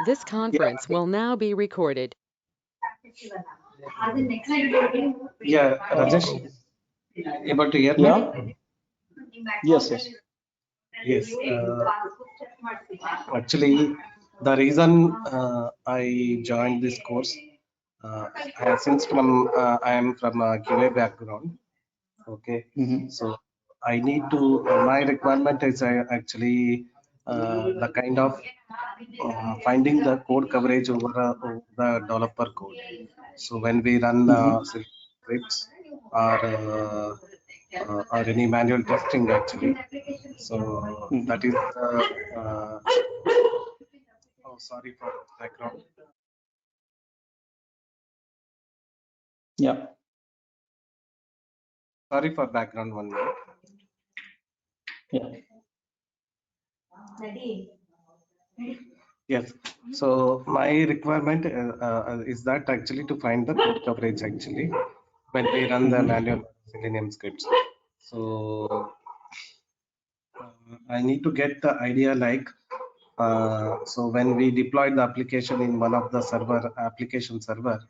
This conference will now be recorded. Yeah, Rajesh, able to hear me? Yeah. Yes. Yes. Actually, the reason I joined this course, since I am from a QA background. Okay. So I need to. My requirement is actually the kind of finding the code coverage over the developer code. So when we run scripts or any manual testing actually. So that is oh, sorry for the background. Yeah. Sorry for background 1 minute. Yeah. Yes. So my requirement is that actually to find the code coverage actually when we run the manual Selenium scripts. So I need to get the idea like so when we deploy the application in one of the application server,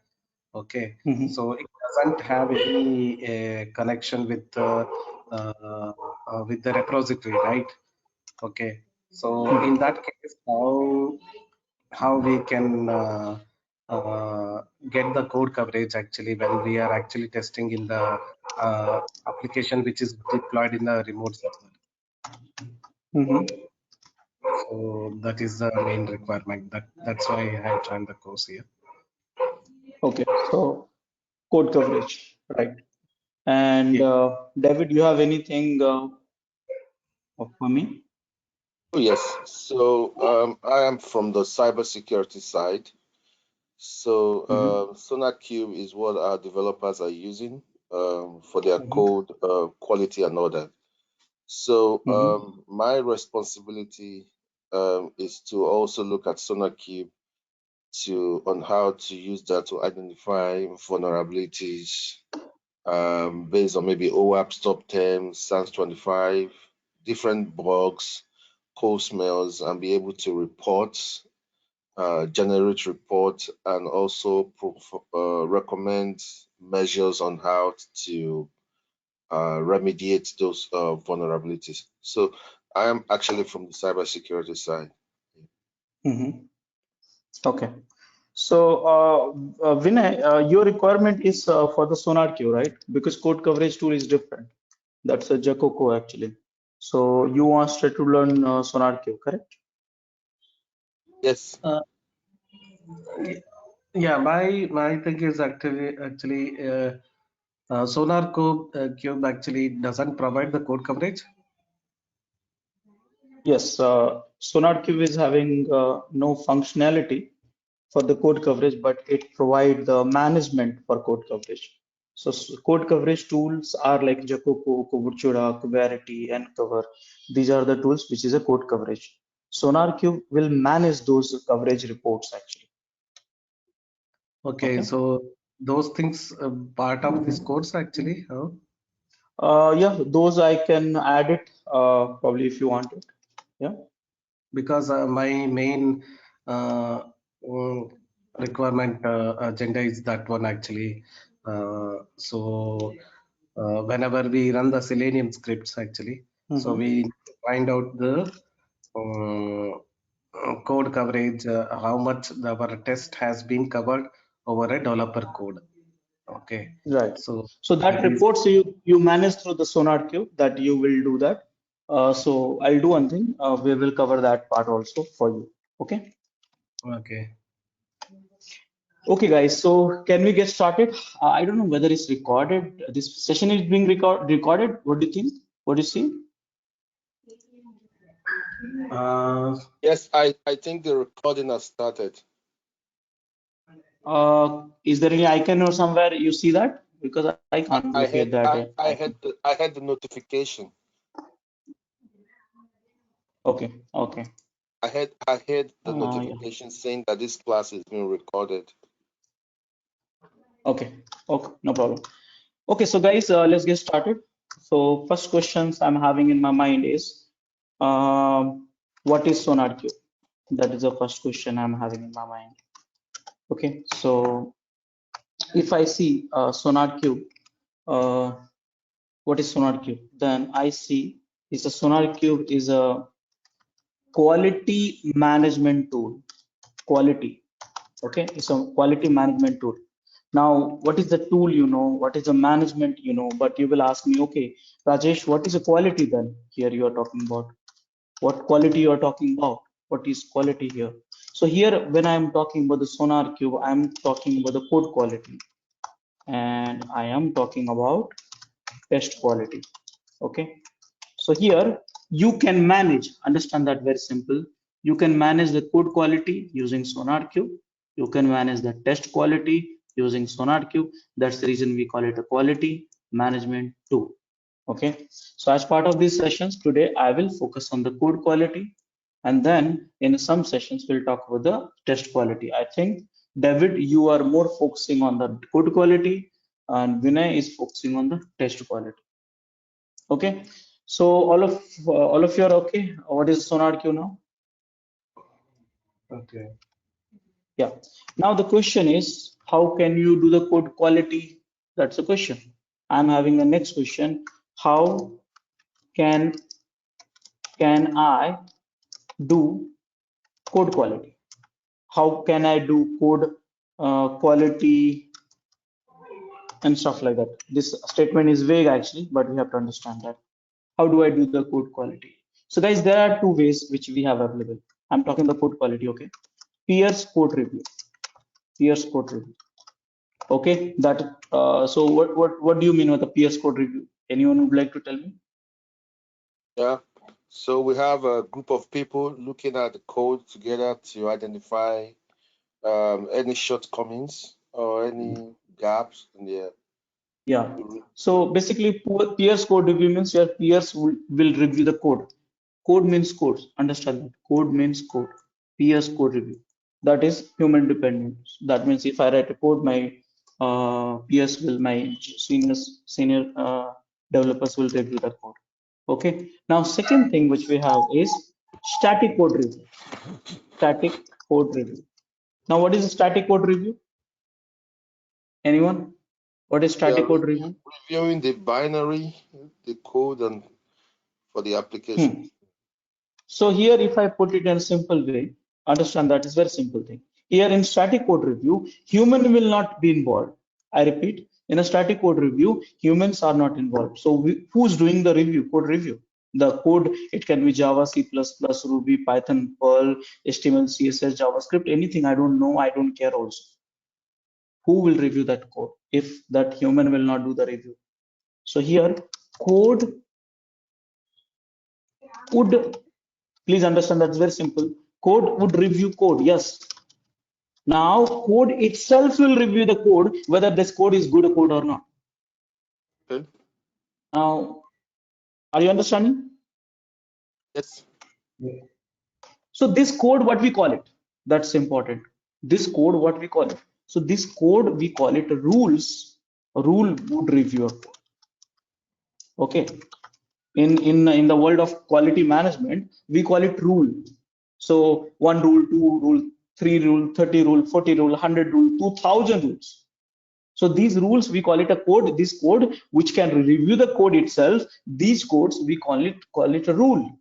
okay, so it doesn't have any connection with the repository, right? Okay, so in that case, how we can get the code coverage actually when we are actually testing in the application which is deployed in the remote server. So that is the main requirement. That's why I have joined the course here. Okay. So code coverage, right? And David, you have anything for me? Oh, yes. So I am from the cybersecurity side. So SonarQube is what our developers are using for their code quality and all that. So my responsibility is to also look at SonarQube on how to use that to identify vulnerabilities based on maybe OWASP top 10, SANS 25, different bugs, code smells, and be able to report, generate reports, and also recommend measures on how to remediate those vulnerabilities. So I am actually from the cybersecurity side. Okay. So Vinay, your requirement is for the SonarQube, right? Because code coverage tool is different. That's a Jacoco actually. So you want straight to learn SonarQube, correct? Yes. Yeah, my thing is actually SonarQube actually doesn't provide the code coverage. Yes, SonarQube is having no functionality for the code coverage, but it provides the management for code coverage. So code coverage tools are like Jacoco, Kuberchura, Kuberity, and Cover. These are the tools which is a code coverage. SonarQube will manage those coverage reports actually. Okay, so those things part of this course actually. Yeah, those I can add it probably if you want it. Yeah. Because my main requirement agenda is that one actually. So whenever we run the Selenium scripts actually, so we find out the code coverage, how much our test has been covered over a developer code. Okay. Right. So that reports you manage through the SonarQube that you will do that. So I'll do one thing. We will cover that part also for you. Okay. Okay. Okay, guys. So can we get started? I don't know whether it's recorded. This session is being recorded. What do you think? What do you see? Yes, I think the recording has started. Is there any icon or somewhere you see that? Because I can't locate that. I had the notification. Okay. I had the notification saying that this class is being recorded. Okay, no problem. Okay, so guys, let's get started. So first questions I'm having in my mind is, what is SonarQube? That is the first question I'm having in my mind. Okay, so if I see SonarQube, what is SonarQube? Then I see is a SonarQube is a quality management tool. Quality, okay, it's a quality management tool. Now, what is the tool, you know, what is the management, you know, but you will ask me, okay, Rajesh, what is the quality then? Here you are talking about what quality you are talking about. What is quality here? So here, when I'm talking about the SonarQube, I'm talking about the code quality, and I am talking about test quality. Okay, so here you can manage, understand that very simple. You can manage the code quality using SonarQube. You can manage the test quality using SonarQube. That's the reason we call it a quality management tool. Okay, so as part of these sessions today, I will focus on the code quality, and then in some sessions we'll talk about the test quality. I think David, you are more focusing on the code quality, and Vinay is focusing on the test quality. Okay, so all of you are okay. What is SonarQube now? Okay. Yeah. Now the question is, how can you do the code quality? That's the question. I'm having the next question. How can I do code quality? How can I do code quality and stuff like that? This statement is vague actually, but we have to understand that. How do I do the code quality? So guys, there are two ways which we have available. I'm talking the code quality, okay? Peers code review. Peers code review. Okay, that so what do you mean with the peers code review? Anyone would like to tell me? Yeah. So we have a group of people looking at the code together to identify any shortcomings or any gaps in the. Yeah. So basically, peers code review means your peers will review the code. Code means codes. Understand that. Code means code. Peers code review. That is human dependent. That means if I write a code, my peers will, my senior developers will review the code. Okay. Now, second thing which we have is static code review. Static code review. Now, what is a static code review? Anyone? What is static code review? Reviewing the binary, the code, and for the application. So here, if I put it in a simple way, understand that is very simple thing. Here in static code review, human will not be involved. I repeat, in a static code review, humans are not involved. So who's doing the review? Code review. The code, it can be Java, C++, Ruby, Python, Perl, HTML, CSS, JavaScript, anything. I don't know. I don't care also. Who will review that code if that human will not do the review? So here, code would, please understand that's very simple. Code would review code, yes. Now code itself will review the code whether this code is good code or not. Okay. Now, are you understanding? Yes. Yeah. So this code, what we call it? That's important. This code, what we call it? So this code, we call it rules. Rule would review a code. Okay. In the world of quality management, we call it rule. So 1 rule, 2 rule, 3 rule, 30 rule, 40 rule, 100 rule, 2000 rules. So these rules, we call it a code. This code which can review the code itself, these codes we call it a rule.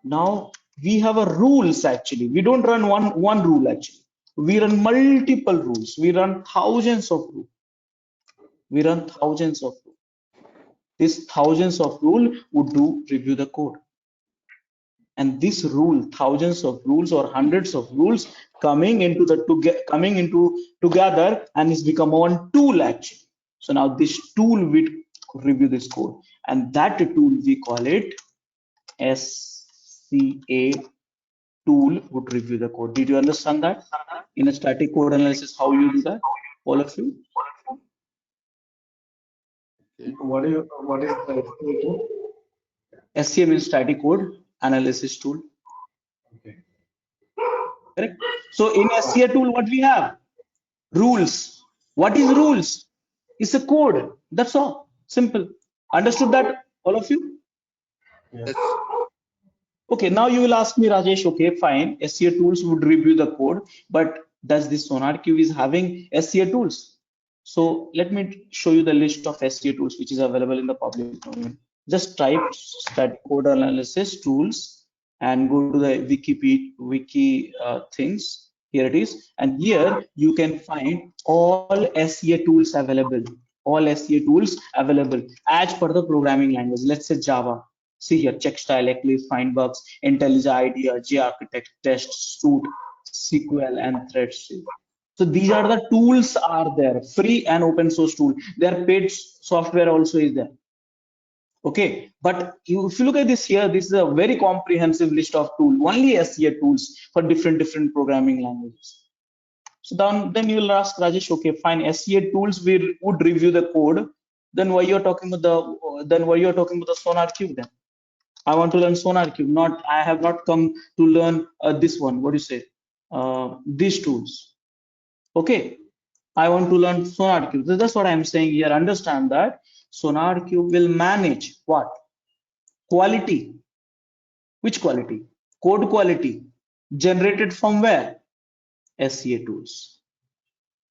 Now we have a rules actually. We don't run one rule actually. We run multiple rules. We run thousands of rules. We run thousands of rules. These thousands of rules would do review the code. And this rule, thousands of rules or hundreds of rules coming into together and it's become one tool actually. So now this tool will review this code, and that tool we call it SCA tool would review the code. Did you understand that? In a static code analysis, how you do that? All of you? What is the SRE tool? SCA means static code analysis tool. Okay. Correct. So in SCA tool, what we have? Rules. What is rules? It's a code. That's all. Simple. Understood that, all of you? Yeah. Yes. Okay, now you will ask me, Rajesh, okay, fine, SCA tools would review the code, but does this SonarQube is having SCA tools? So let me show you the list of SCA tools which is available in the public domain. Just type static code analysis tools and go to the wiki things. Here it is, and here you can find all SCA tools available. All SCA tools available as per the programming language. Let's say Java. See here, check style, eclipse, find bugs, IntelliJ IDEA, JArchitect, test, suite, SQL, and thread suite. So these are the tools are there, free and open source tool. Their paid software also is there. Okay, but if you look at this here, this is a very comprehensive list of tools, only SCA tools for different programming languages. So then you will ask Rajesh, okay, fine, SCA tools would review the code. Then why you're talking about the SonarQube then? I want to learn SonarQube. I have not come to learn this one. What do you say? These tools. Okay, I want to learn SonarQube. So that's what I'm saying here. Understand that SonarQube will manage what? Quality. Which quality? Code quality. Generated from where? SCA tools.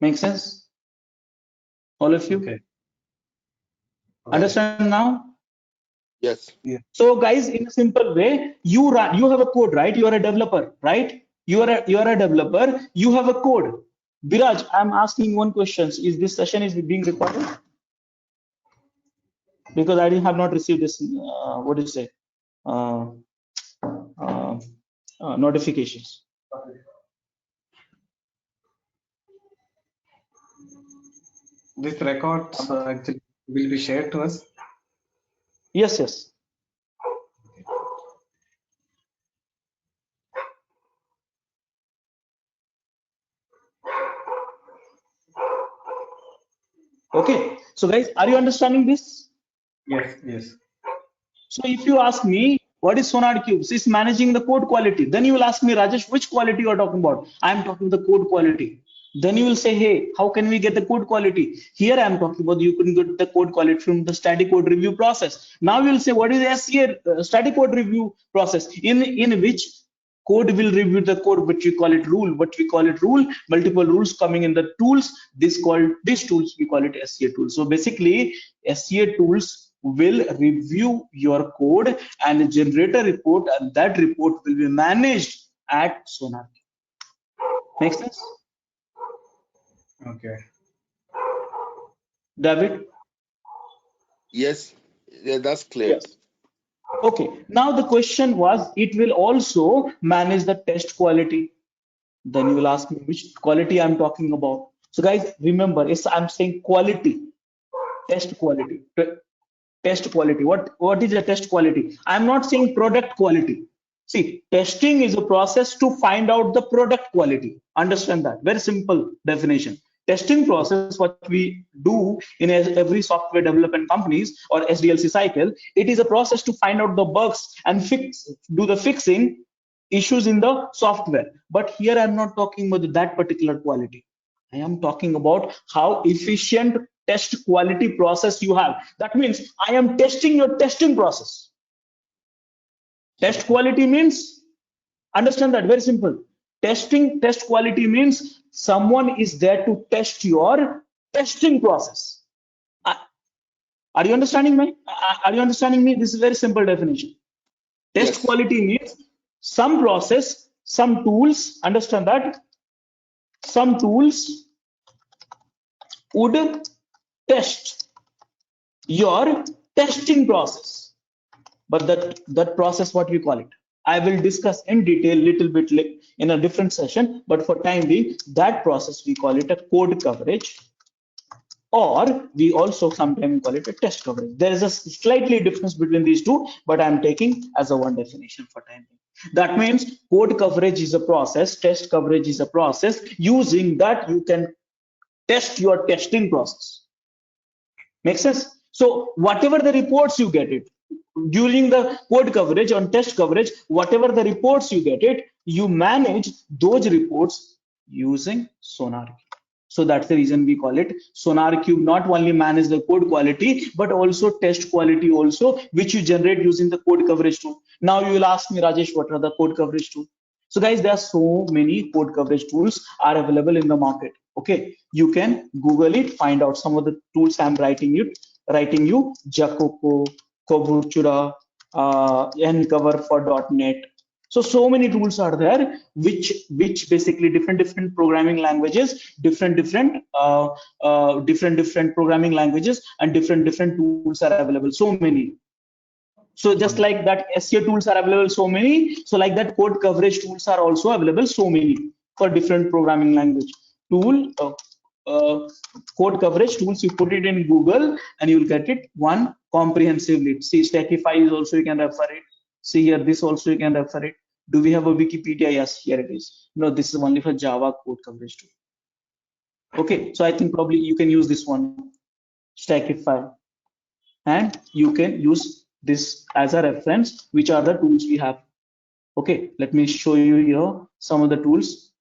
Make sense? All of you? Okay. Understand now? Yes. Yeah. So guys, in a simple way, you have a code, right? You are a developer, right? You are a developer, you have a code. Biraj, I'm asking one question. Is this session is being recorded? Because I have not received this, what do you say? Notifications. This records actually will be shared to us. Yes, yes. Okay, so guys, are you understanding this? Yes, yes. So if you ask me, what is SonarQube? It's managing the code quality. Then you will ask me, Rajesh, which quality you are talking about? I am talking the code quality. Then you will say, hey, how can we get the code quality? Here I am talking about you can get the code quality from the static code review process. Now you will say, what is SCA static code review process? In which code will review the code, which we call it rule. What we call it rule, multiple rules coming in the tools. These tools we call it SCA tools. So basically, SCA tools will review your code and generate a report, and that report will be managed at Sonar. Make sense? Okay. David? Yes. Yeah, that's clear. Yes. Okay. Now the question was, it will also manage the test quality. Then you will ask me which quality I'm talking about. So guys, remember, I'm saying quality, test quality. Test quality. What is the test quality? I'm not saying product quality. See, testing is a process to find out the product quality. Understand that. Very simple definition. Testing process, what we do in every software development companies or SDLC cycle, it is a process to find out the bugs and do the fixing issues in the software. But here I'm not talking about that particular quality. I am talking about how efficient test quality process you have. That means I am testing your testing process. Test quality means, understand that, very simple. Test quality means someone is there to test your testing process. Are you understanding me? Are you understanding me? This is very simple definition. Test Yes. quality means some process, some tools, understand that, some tools would test your testing process. But that process, what we call it, I will discuss in detail little bit in a different session, but for time being, that process we call it a code coverage, or we also sometimes call it a test coverage. There is a slightly difference between these two, but I'm taking as a one definition for time being. That means code coverage is a process, test coverage is a process. Using that, you can test your testing process. Make sense? So whatever the reports you get it during the code coverage on test coverage, whatever the reports you get it, you manage those reports using Sonar. So that's the reason we call it SonarQube. Not only manage the code quality, but also test quality also, which you generate using the code coverage tool. Now you will ask me, Rajesh, what are the code coverage tools? So guys, there are so many code coverage tools are available in the market. Okay, you can Google it, find out some of the tools I'm writing you, Jacoco, Kobuchura, Ncover for .NET. So many tools are there, which basically different programming languages, different programming languages, and different tools are available. So many. So just like that SEO tools are available so many, so like that code coverage tools are also available so many for different programming language. Code coverage tools, you put it in Google and you'll get it one comprehensively. See, Stackify is also you can refer it. See here, this also you can refer it. Do we have a Wikipedia? Yes, here it is. No, this is only for Java code coverage tool. Okay, so I think probably you can use this one, Stackify, and you can use this as a reference, which are the tools we have. Okay, let me show you here some of the tools.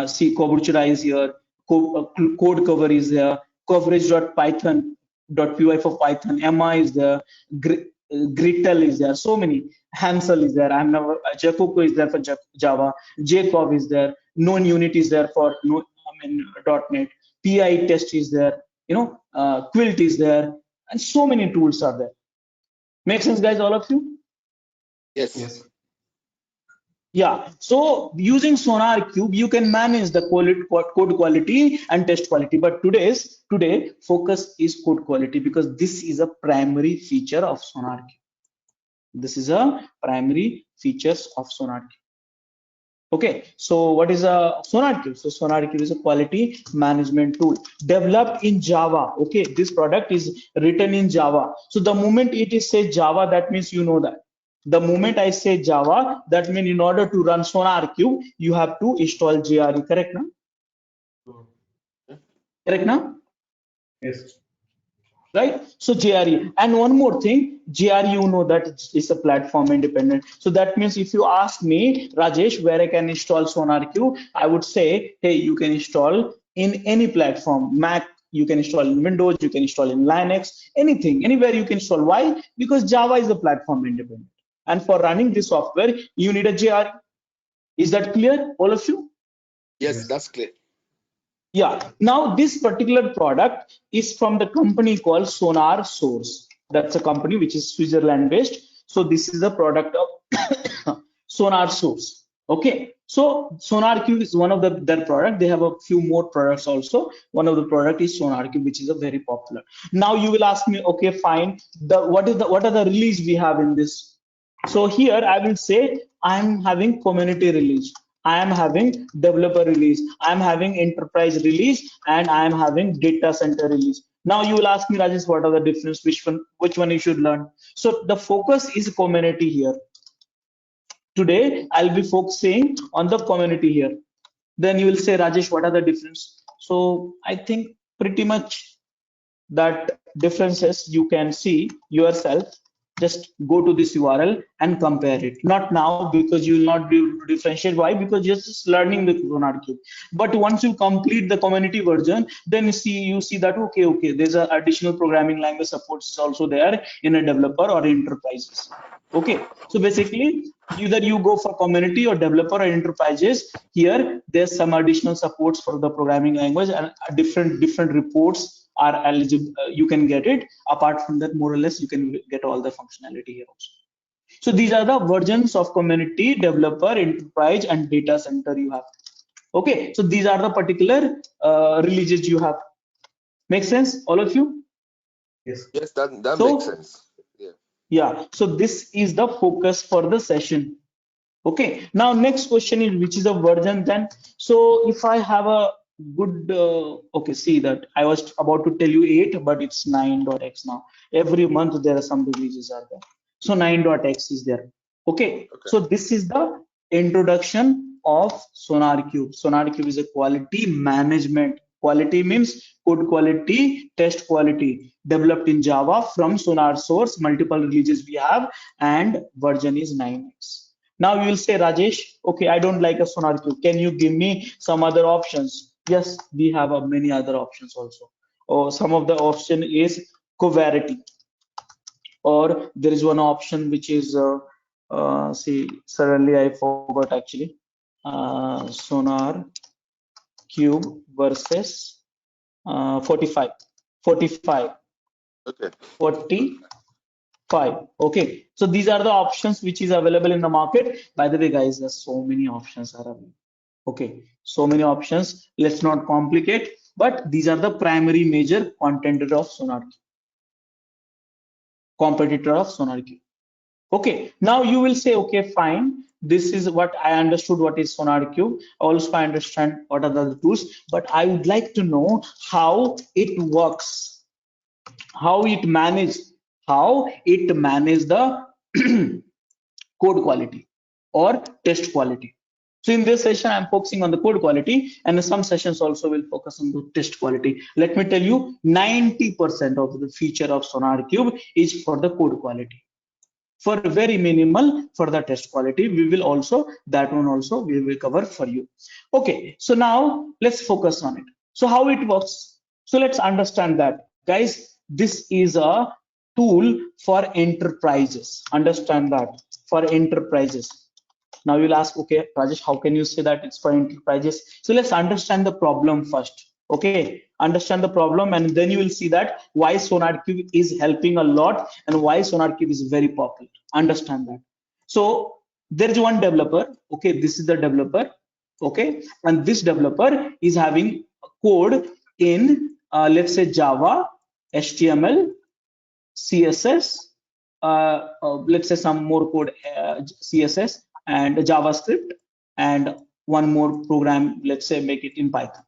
See, Kobuchura is here, code cover is there, coverage.python.py for Python, Emma is there, Grittel is there, so many. Hansel is there, Jacoco is there for Java, Jacob is there, known unit is there for .NET, PI test is there, Quilt is there, and so many tools are there. Make sense, guys, all of you? Yes. Yeah, so using SonarQube, you can manage the code quality and test quality. But today focus is code quality, because this is a primary feature of SonarQube. This is a primary features of SonarQube. Okay, so what is a SonarQube? So SonarQube is a quality management tool developed in Java. Okay, this product is written in Java. So the moment it is say Java, that means you know that. The moment I say Java, that means in order to run SonarQube, you have to install JRE. Correct now? Correct now? Yes. Right? So JRE, and one more thing, JRE, you know that it's a platform independent. So that means if you ask me, Rajesh, where I can install SonarQube, I would say, hey, you can install in any platform. Mac, you can install in Windows, you can install in Linux, anything, anywhere you can install. Why? Because Java is a platform independent. And for running this software, you need a JRE. Is that clear, all of you? Yes, that's clear. Yeah, now this particular product is from the company called Sonar Source. That's a company which is Switzerland based. So this is the product of Sonar Source. Okay, so SonarQube is one of their product. They have a few more products also. One of the product is SonarQube, which is a very popular. Now you will ask me, okay, fine. What are the release we have in this? So here I will say I'm having community release, I am having developer release, I am having enterprise release, and I am having data center release. Now you will ask me, Rajesh, what are the difference? Which one you should learn? So the focus is community here. Today I'll be focusing on the community here. Then you will say, Rajesh, what are the difference? So I think pretty much that differences you can see yourself. Just go to this URL and compare it. Not now, because you will not be able to differentiate. Why? Because you're just learning the SonarQube. But once you complete the community version, then you see that okay, there's an additional programming language support is also there in a developer or enterprises. Okay, so basically either you go for community or developer or enterprises. Here there's some additional supports for the programming language, and different reports are eligible. You can get it. Apart from that, more or less you can get all the functionality here also. So these are the versions of community, developer, enterprise, and data center you have. Okay, so these are the particular releases you have. Make sense, all of you? Yes. Yes, that makes sense. Yeah, so this is the focus for the session. Okay, now next question is, which is a version then? So if I have a good okay, see that I was about to tell you 8, but it's 9.x now. Every month there are some releases are there. So 9.x is there. Okay, so this is the introduction of SonarQube. SonarQube is a quality management. Quality means code quality, test quality, developed in Java from Sonar Source. Multiple releases we have, and version is 9x. Now you will say, Rajesh, okay, I don't like a SonarQube. Can you give me some other options? Yes, we have many other options also. Or some of the option is covariety, or there is one option which is see, suddenly I forgot actually. Sonar Cube versus 45. Okay. 45. Okay, so these are the options which is available in the market. By the way, guys, there's so many options are available. Okay, so many options. Let's not complicate, but these are the primary major competitor of SonarQube. Okay, now you will say, okay, fine. This is what I understood. What is SonarQube? Also, I understand what are the tools, but I would like to know how it works, how it manages the code quality or test quality. So in this session, I'm focusing on the code quality, and in some sessions also will focus on the test quality. Let me tell you, 90% of the feature of SonarQube is for the code quality. For very minimal for the test quality, we will also, that one also we will cover for you. Okay, so now let's focus on it. So how it works? So let's understand that, guys. This is a tool for enterprises. Understand that, for enterprises. Now you'll ask, okay, Rajesh, how can you say that it's for enterprises? So let's understand the problem first. Okay, understand the problem, and then you will see that why SonarQube is helping a lot and why SonarQube is very popular. Understand that. So there is one developer. Okay, this is the developer. Okay, and this developer is having code in let's say Java, HTML, CSS, let's say some more code, CSS and JavaScript, and one more program, let's say make it in Python.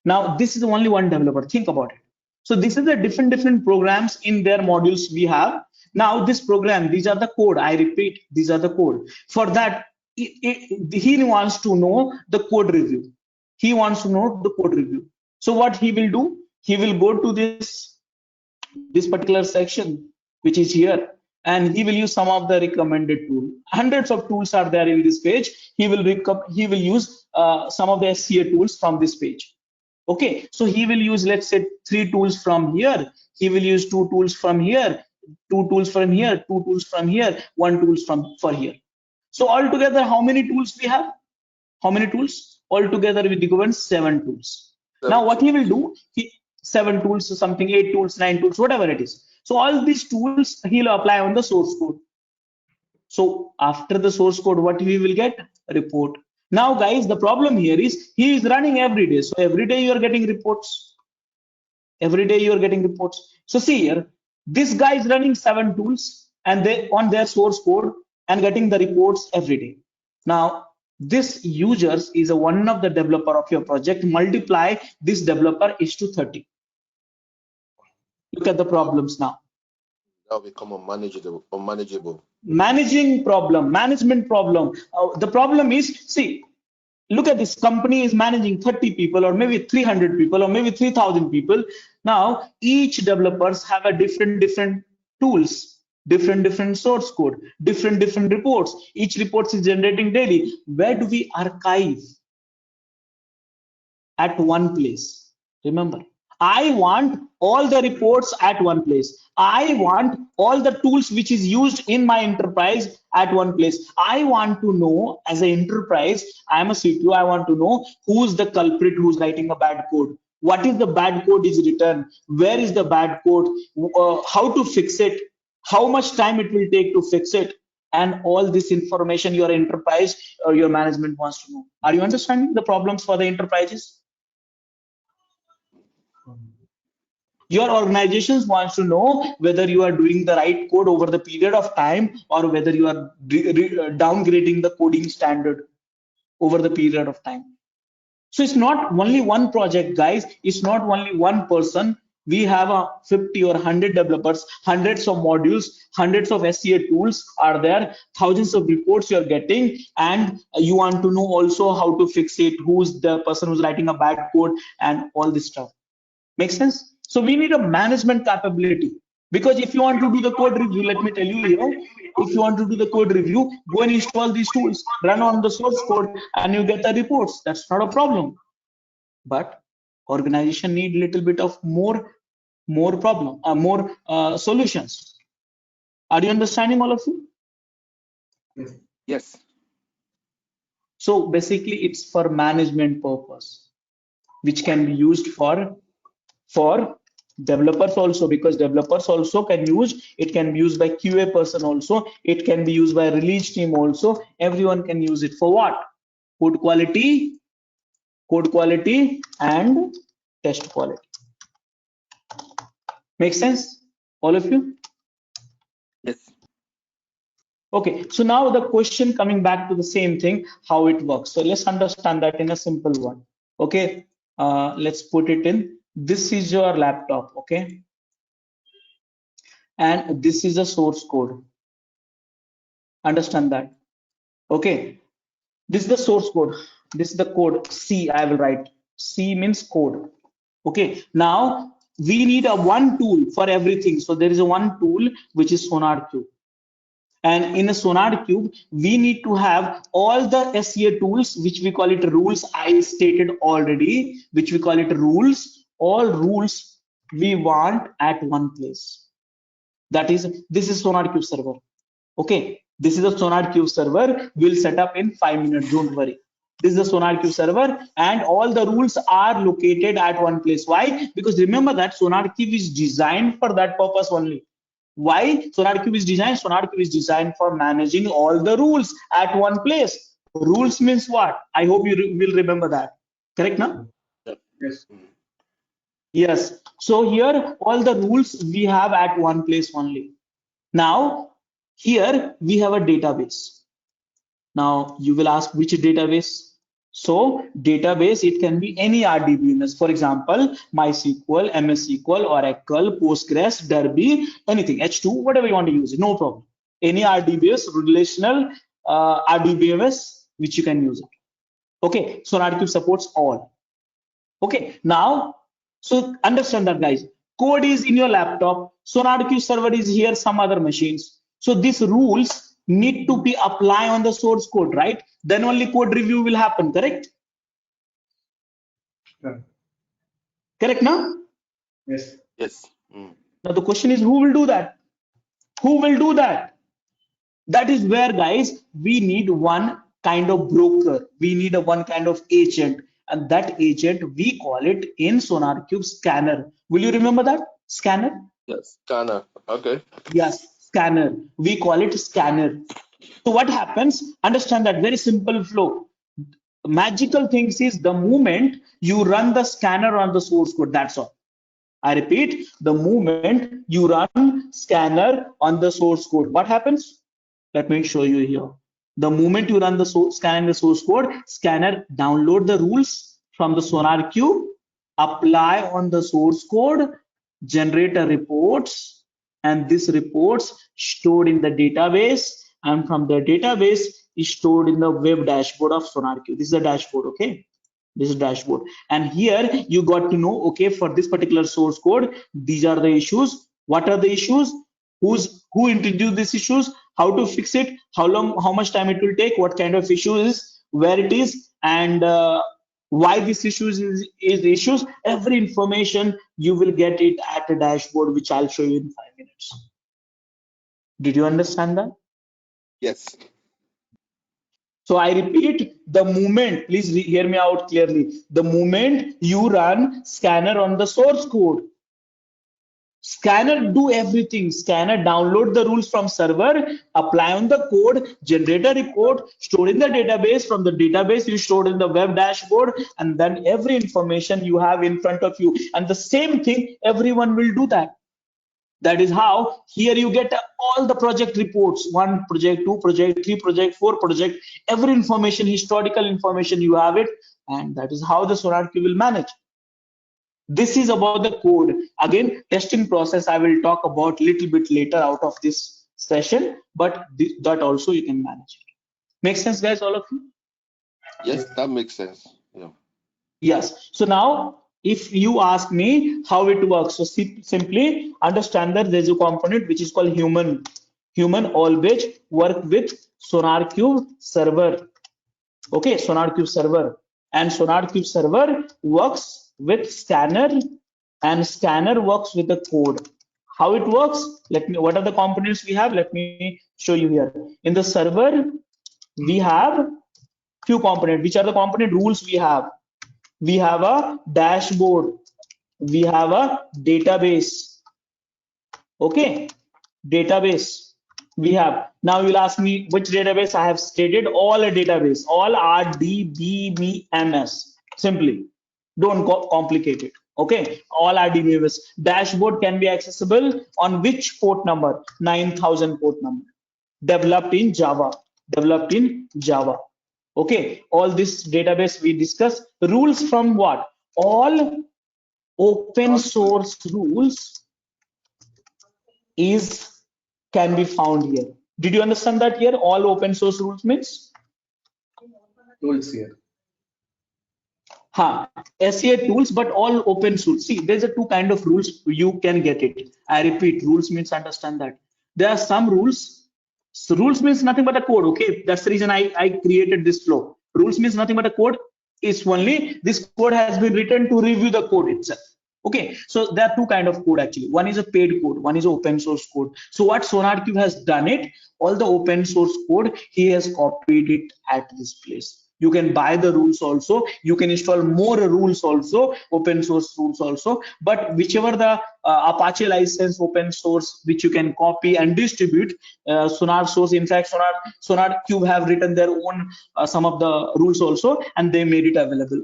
Now this is only one developer. Think about it. So this is the different programs in their modules we have. Now this program, these are the code. I repeat, these are the code. For that, he wants to know the code review. He wants to know the code review. So what he will do? He will go to this particular section, which is here, and he will use some of the recommended tool. Hundreds of tools are there in this page. He will use some of the SCA tools from this page. Okay, so he will use, let's say, 3 tools from here. He will use 2 tools from here, 2 tools from here, 2 tools from here, 1 tools from for here. So altogether, how many tools we have? How many tools? Altogether, we given 7 tools. Now what he will do? 7 tools, or something, 8 tools, 9 tools, whatever it is. So all these tools he'll apply on the source code. So after the source code, what we will get? Report. Now guys, the problem here is he is running every day. So every day you are getting reports. Every day you are getting reports. So see here, this guy is running 7 tools and they on their source code and getting the reports every day. Now this users is a one of the developer of your project. Multiply this developer is to 30. Look at the problems now. Now become unmanageable. Management problem. The problem is, see, look at this company is managing 30 people or maybe 300 people or maybe 3,000 people. Now each developers have a different tools, different source code, different reports. Each reports is generating daily. Where do we archive? At one place. Remember, I want all the reports at one place. I want all the tools which is used in my enterprise at one place. I want to know, as an enterprise, I am a CTO, I want to know who's the culprit who's writing a bad code. What is the bad code is written? Where is the bad code? How to fix it? How much time it will take to fix it? And all this information your enterprise or your management wants to know. Are you understanding the problems for the enterprises? Your organizations wants to know whether you are doing the right code over the period of time or whether you are downgrading the coding standard over the period of time. So it's not only one project, guys. It's not only one person. We have a 50 or 100 developers, hundreds of modules, hundreds of SCA tools are there, thousands of reports you're getting, and you want to know also how to fix it, who's the person who's writing a bad code, and all this stuff. Make sense? So we need a management capability, because if you want to do the code review, let me tell you here, if you want to do the code review, go and install these tools, run on the source code, and you get the reports. That's not a problem. but organization need little bit of more solutions. Are you understanding, all of you? Yes. So basically it's for management purpose, which can be used for developers also, because developers also can use it, can be used by QA person also, it can be used by release team also. Everyone can use it for what? Code quality and test quality. Make sense, all of you? Yes. Okay, so now the question coming back to the same thing, how it works. So let's understand that in a simple one. Okay, let's put it in. This is your laptop, okay, and this is the source code. Understand that? Okay, this is the source code. This is the code C. I will write. C means code. Okay, now we need a one tool for everything. So there is a one tool which is SonarQube. And in a SonarQube, we need to have all the SEA tools, which we call it rules. I stated already, which we call it rules. All rules we want at one place. That is, this is SonarQube server. Okay, this is a SonarQube server. We'll set up in 5 minutes. Don't worry. This is the SonarQube server, and all the rules are located at one place. Why? Because remember that SonarQube is designed for that purpose only. Why SonarQube is designed? SonarQube is designed for managing all the rules at one place. Rules means what? I hope you will remember that. Correct now? Yes. Yes. So here all the rules we have at one place only. Now here we have a database. Now you will ask which database? So database, it can be any RDBMS. For example, MySQL, MS SQL, Oracle, Postgres, Derby, anything, H2, whatever you want to use it, no problem. Any RDBMS, relational RDBMS, which you can use it. Okay, SonarQube supports all. Okay, now, so understand that, guys. Code is in your laptop. SonarQube server is here, some other machines. So these rules need to be applied on the source code, right? Then only code review will happen, correct? Yeah. Correct now? Yes. Yes. Now the question is, who will do that? Who will do that? That is where, guys, we need one kind of broker. We need a one kind of agent, and that agent we call it in SonarQube scanner. Will you remember that scanner? Yes. Scanner. Okay. Yes, scanner. We call it scanner. So what happens? Understand that very simple flow. Magical things is the moment you run the scanner on the source code. That's all. I repeat, the moment you run scanner on the source code, what happens? Let me show you here. The moment you run the scanner source code, scanner download the rules from the SonarQube, apply on the source code, generate a reports, and this reports stored in the database, and from the database is stored in the web dashboard of SonarQube. This is the dashboard, okay? This is dashboard, and here you got to know, okay, for this particular source code, these are the issues. What are the issues? Who introduced these issues? How to fix it? How long? How much time it will take? What kind of issues? Where it is? And why this issues is issues? Every information you will get it at a dashboard, which I'll show you in 5 minutes. Did you understand that? Yes. So I repeat, the moment, please hear me out clearly. The moment you run scanner on the source code, scanner do everything. Scanner download the rules from server, apply on the code, generate a report, store in the database. From the database, you store in the web dashboard, and then every information you have in front of you. And the same thing, everyone will do that. That is how here you get all the project reports, 1 project, 2 project, 3 project, 4 project, every information, historical information, you have it, and that is how the SonarQube will manage. This is about the code. Again, testing process I will talk about little bit later out of this session, but that also you can manage it. Make sense, guys, all of you? Yes, that makes sense. Yeah. Yes. So now, if you ask me how it works, so simply understand that there's a component which is called human. Human always work with SonarQube server. Okay, SonarQube server. and SonarQube server works with scanner, and scanner works with the code. How it works? What are the components we have? Let me show you here. In the server, we have few components. Which are the component rules we have? We have a dashboard. We have a database. Okay, database we have. Now you'll ask me which database. I have stated all a database, all RDBMS. Simply, don't complicate it. Okay, all RDBMS. Dashboard can be accessible on which port number? 9000 port number. Developed in Java. Developed in Java. Okay, all this database we discuss. Rules from what? All open source rules can be found here. Did you understand that here? All open source rules means? Tools here. SEA tools, but all open source. See, there's a two kind of rules you can get it. I repeat, rules means understand that. There are some rules. So rules means nothing but a code. Okay, that's the reason I created this flow. Rules means nothing but a code. It's only this code has been written to review the code itself. Okay, so there are two kind of code actually. One is a paid code, one is open source code. So what SonarQube has done it, all the open source code, he has copied it at this place. You can buy the rules also, you can install more rules also, open source rules also, but whichever the Apache license open source which you can copy and distribute, Sonar source, in fact SonarQube have written their own some of the rules also, and they made it available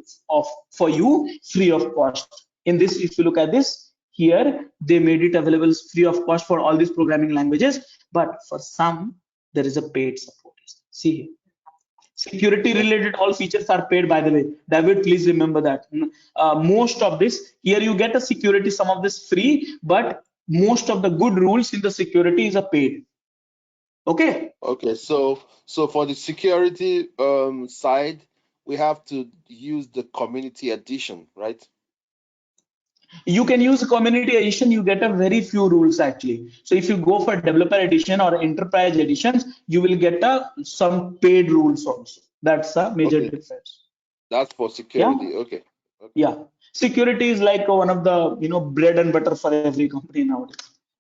for you free of cost. In this, if you look at this here, they made it available free of cost for all these programming languages, but for some there is a paid support. See here, security related all features are paid, by the way. David, please remember that. Most of this here you get a security, some of this free, but most of the good rules in the security is a paid. Okay, so for the security side, we have to use the community edition, right? You can use community edition, you get a very few rules actually. So if you go for developer edition or enterprise editions, you will get some paid rules also. That's a major difference. That's for security. Okay. Yeah, security is like one of the bread and butter for every company nowadays.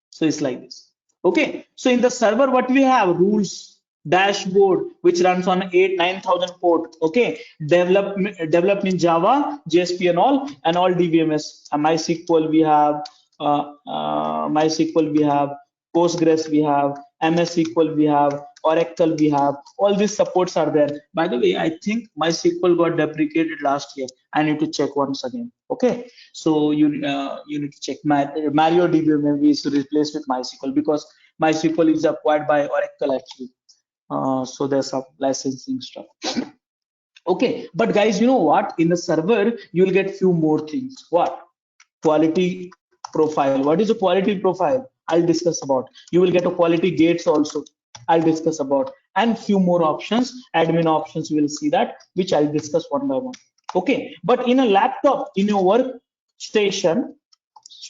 So it's like this. Okay, so in the server what we have? Rules, dashboard which runs on 9000 port. Okay, developed in Java, JSP and all DVMS. MySQL we have, MySQL we have, Postgres we have, MS SQL we have, Oracle we have. All these supports are there. By the way, I think MySQL got deprecated last year. I need to check once again. Okay, so you need to check. MariaDB maybe is replaced with MySQL because MySQL is acquired by Oracle actually. So there's some licensing stuff. Okay, but guys, you know what? In the server, you'll get few more things. What? Quality profile. What is a quality profile? I'll discuss about. You will get a quality gates also. I'll discuss about, and few more options, admin options. You will see that, which I'll discuss one by one. Okay, but in a laptop, in your workstation,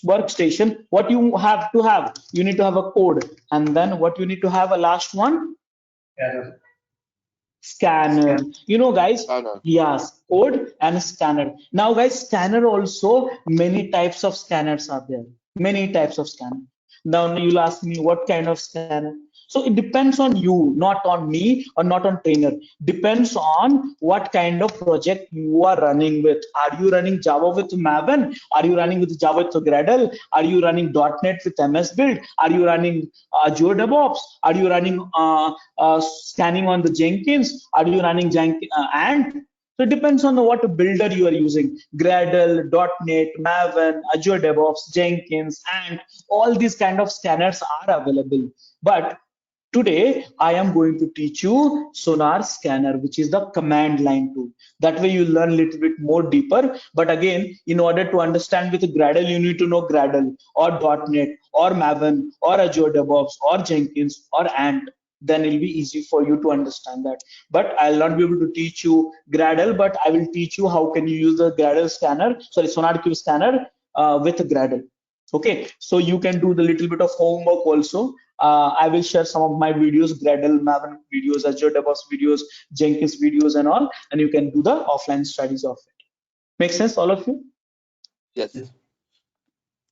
what you have to have? You need to have a code, and then what you need to have a last one? Scanner. You know guys, yes, code and scanner. Now guys, scanner also, many types of scanners are there, many types of scanner. Now you'll ask me what kind of scanner. So it depends on you, not on me or not on trainer. Depends on what kind of project you are running with. Are you running Java with Maven? Are you running with Java with Gradle? Are you running .NET with MS Build? Are you running Azure DevOps? Are you running scanning on the Jenkins? Are you running Ant? So it depends on what builder you are using. Gradle, .NET, Maven, Azure DevOps, Jenkins, Ant, all these kind of scanners are available. But today, I am going to teach you Sonar Scanner, which is the command line tool. That way you learn a little bit more deeper. But again, in order to understand with Gradle, you need to know Gradle or .NET or Maven or Azure DevOps or Jenkins or Ant. Then it'll be easy for you to understand that. But I'll not be able to teach you Gradle, but I will teach you how can you use the Gradle scanner, SonarQube scanner with Gradle. Okay, so you can do the little bit of homework also. I will share some of my videos, Gradle, Maven videos, Azure DevOps videos, Jenkins videos and all, and you can do the offline studies of it. Make sense, all of you? Yes.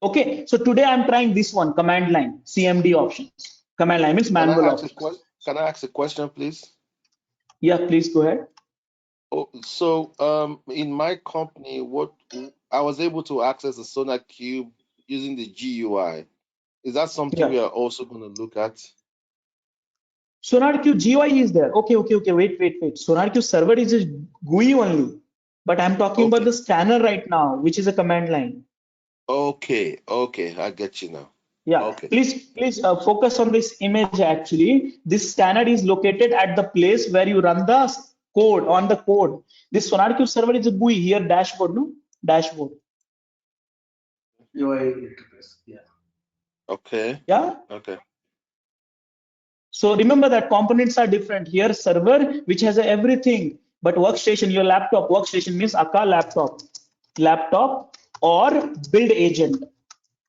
Okay, so today I'm trying this one, command line, CMD options. Command line means manual options. Can I ask a question, please? Yeah, please go ahead. Oh, so in my company, I was able to access the SonarQube using the GUI. Is that something we are also going to look at? SonarQube GUI is there. Okay, wait. SonarQube server is a GUI only, but I'm talking about the scanner right now, which is a command line. Okay, I get you now. Yeah, okay. Please focus on this image. Actually, this scanner is located at the place where you run the code on the code. This SonarQube server is a GUI here, dashboard, no? Dashboard. UI interface, yeah. Okay. Yeah. Okay. So remember that components are different. Here, server, which has everything, but workstation, your laptop, workstation means Akka laptop or build agent.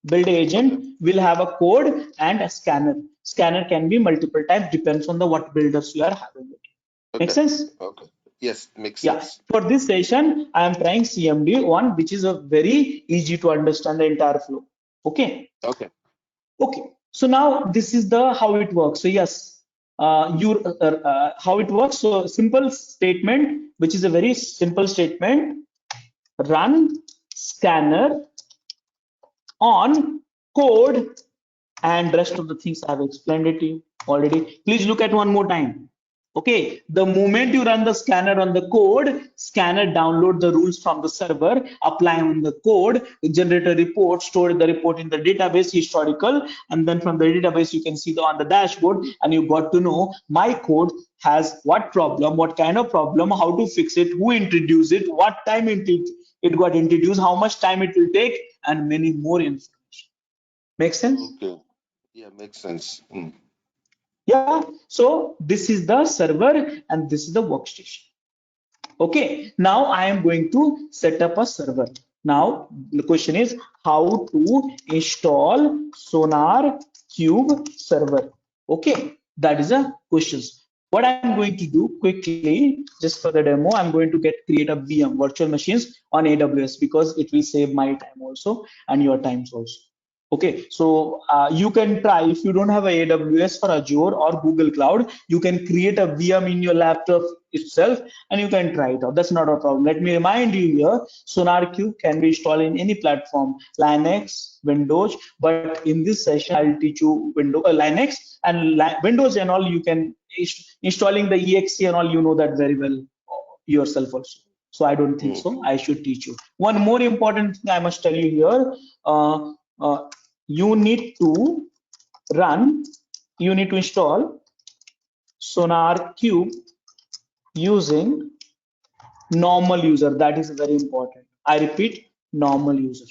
Build agent will have a code and a scanner. Scanner can be multiple times, depends on the what builders you are having it. Make sense? Okay. Yes, makes Yeah. sense. For this session, I am trying CMD one, which is a very easy to understand the entire flow. Okay. Okay. So now this is the how it works. So yes, how it works. So simple statement, which is a very simple statement. Run scanner on code, and rest of the things I have explained it to you already. Please look at one more time. Okay, the moment you run the scanner on the code, scanner download the rules from the server, apply on the code, generate a report, store the report in the database, historical, and then from the database you can see on the dashboard, and you got to know my code has what problem, what kind of problem, how to fix it, who introduced it, what time it got introduced, how much time it will take, and many more information. Make sense? Okay. Yeah, makes sense. Yeah, so this is the server and this is the workstation. Okay, now I am going to set up a server. Now the question is how to install SonarQube server. Okay, that is a question. What I'm going to do quickly, just for the demo, I'm going to create a VM, virtual machines on AWS, because it will save my time also and your times also. Okay, so you can try, if you don't have a AWS or Azure or Google Cloud, you can create a VM in your laptop itself and you can try it out. That's not a problem. Let me remind you here, SonarQube can be installed in any platform, Linux, Windows, but in this session, I'll teach you Linux and Windows and all. You can installing the exe and all, you know that very well yourself also. So I don't think so. I should teach you. One more important thing I must tell you here. You need to install SonarQube using normal user. That is very important. I repeat, normal user.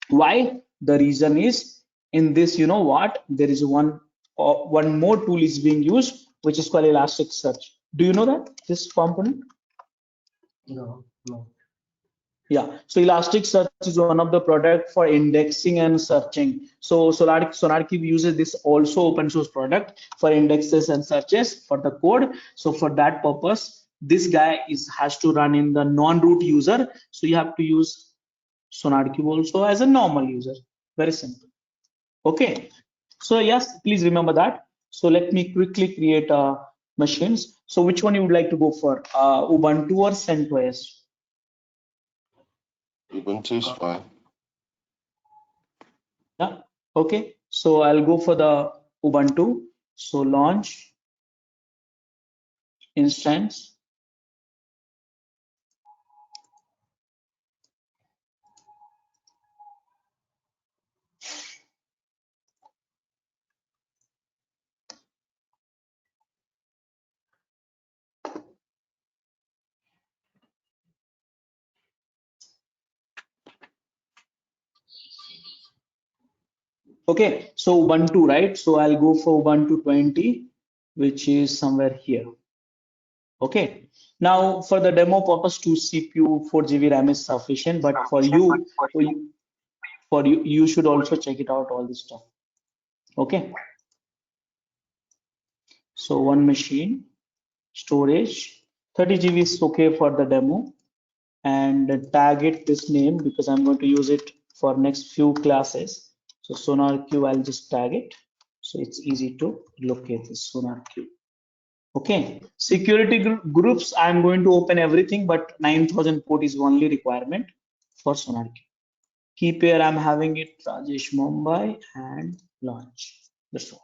Why? The reason is in this, you know what? There is one more tool is being used, which is called Elasticsearch. Do you know that this component? No. Yeah, so Elasticsearch is one of the product for indexing and searching. So SonarQube uses this also open source product for indexes and searches for the code. So for that purpose, this guy has to run in the non-root user. So you have to use SonarQube also as a normal user. Very simple. Okay. So yes, please remember that. So let me quickly create machines. So which one you would like to go for? Ubuntu or CentOS? Ubuntu is fine. Yeah, okay. So I'll go for the Ubuntu. So launch instance. Okay, so Ubuntu, right? So I'll go for Ubuntu 20, which is somewhere here. Okay. Now for the demo purpose, 2 CPU, 4 GB RAM is sufficient, but for you, you should also check it out, all this stuff. Okay. So one machine, storage, 30 GB is okay for the demo, and tag it this name because I'm going to use it for next few classes. So SonarQube, I'll just tag it. So it's easy to locate this SonarQube. Okay, security groups, I'm going to open everything, but 9000 port is only requirement for SonarQube. Key pair, I'm having it Rajesh Mumbai and launch. That's all.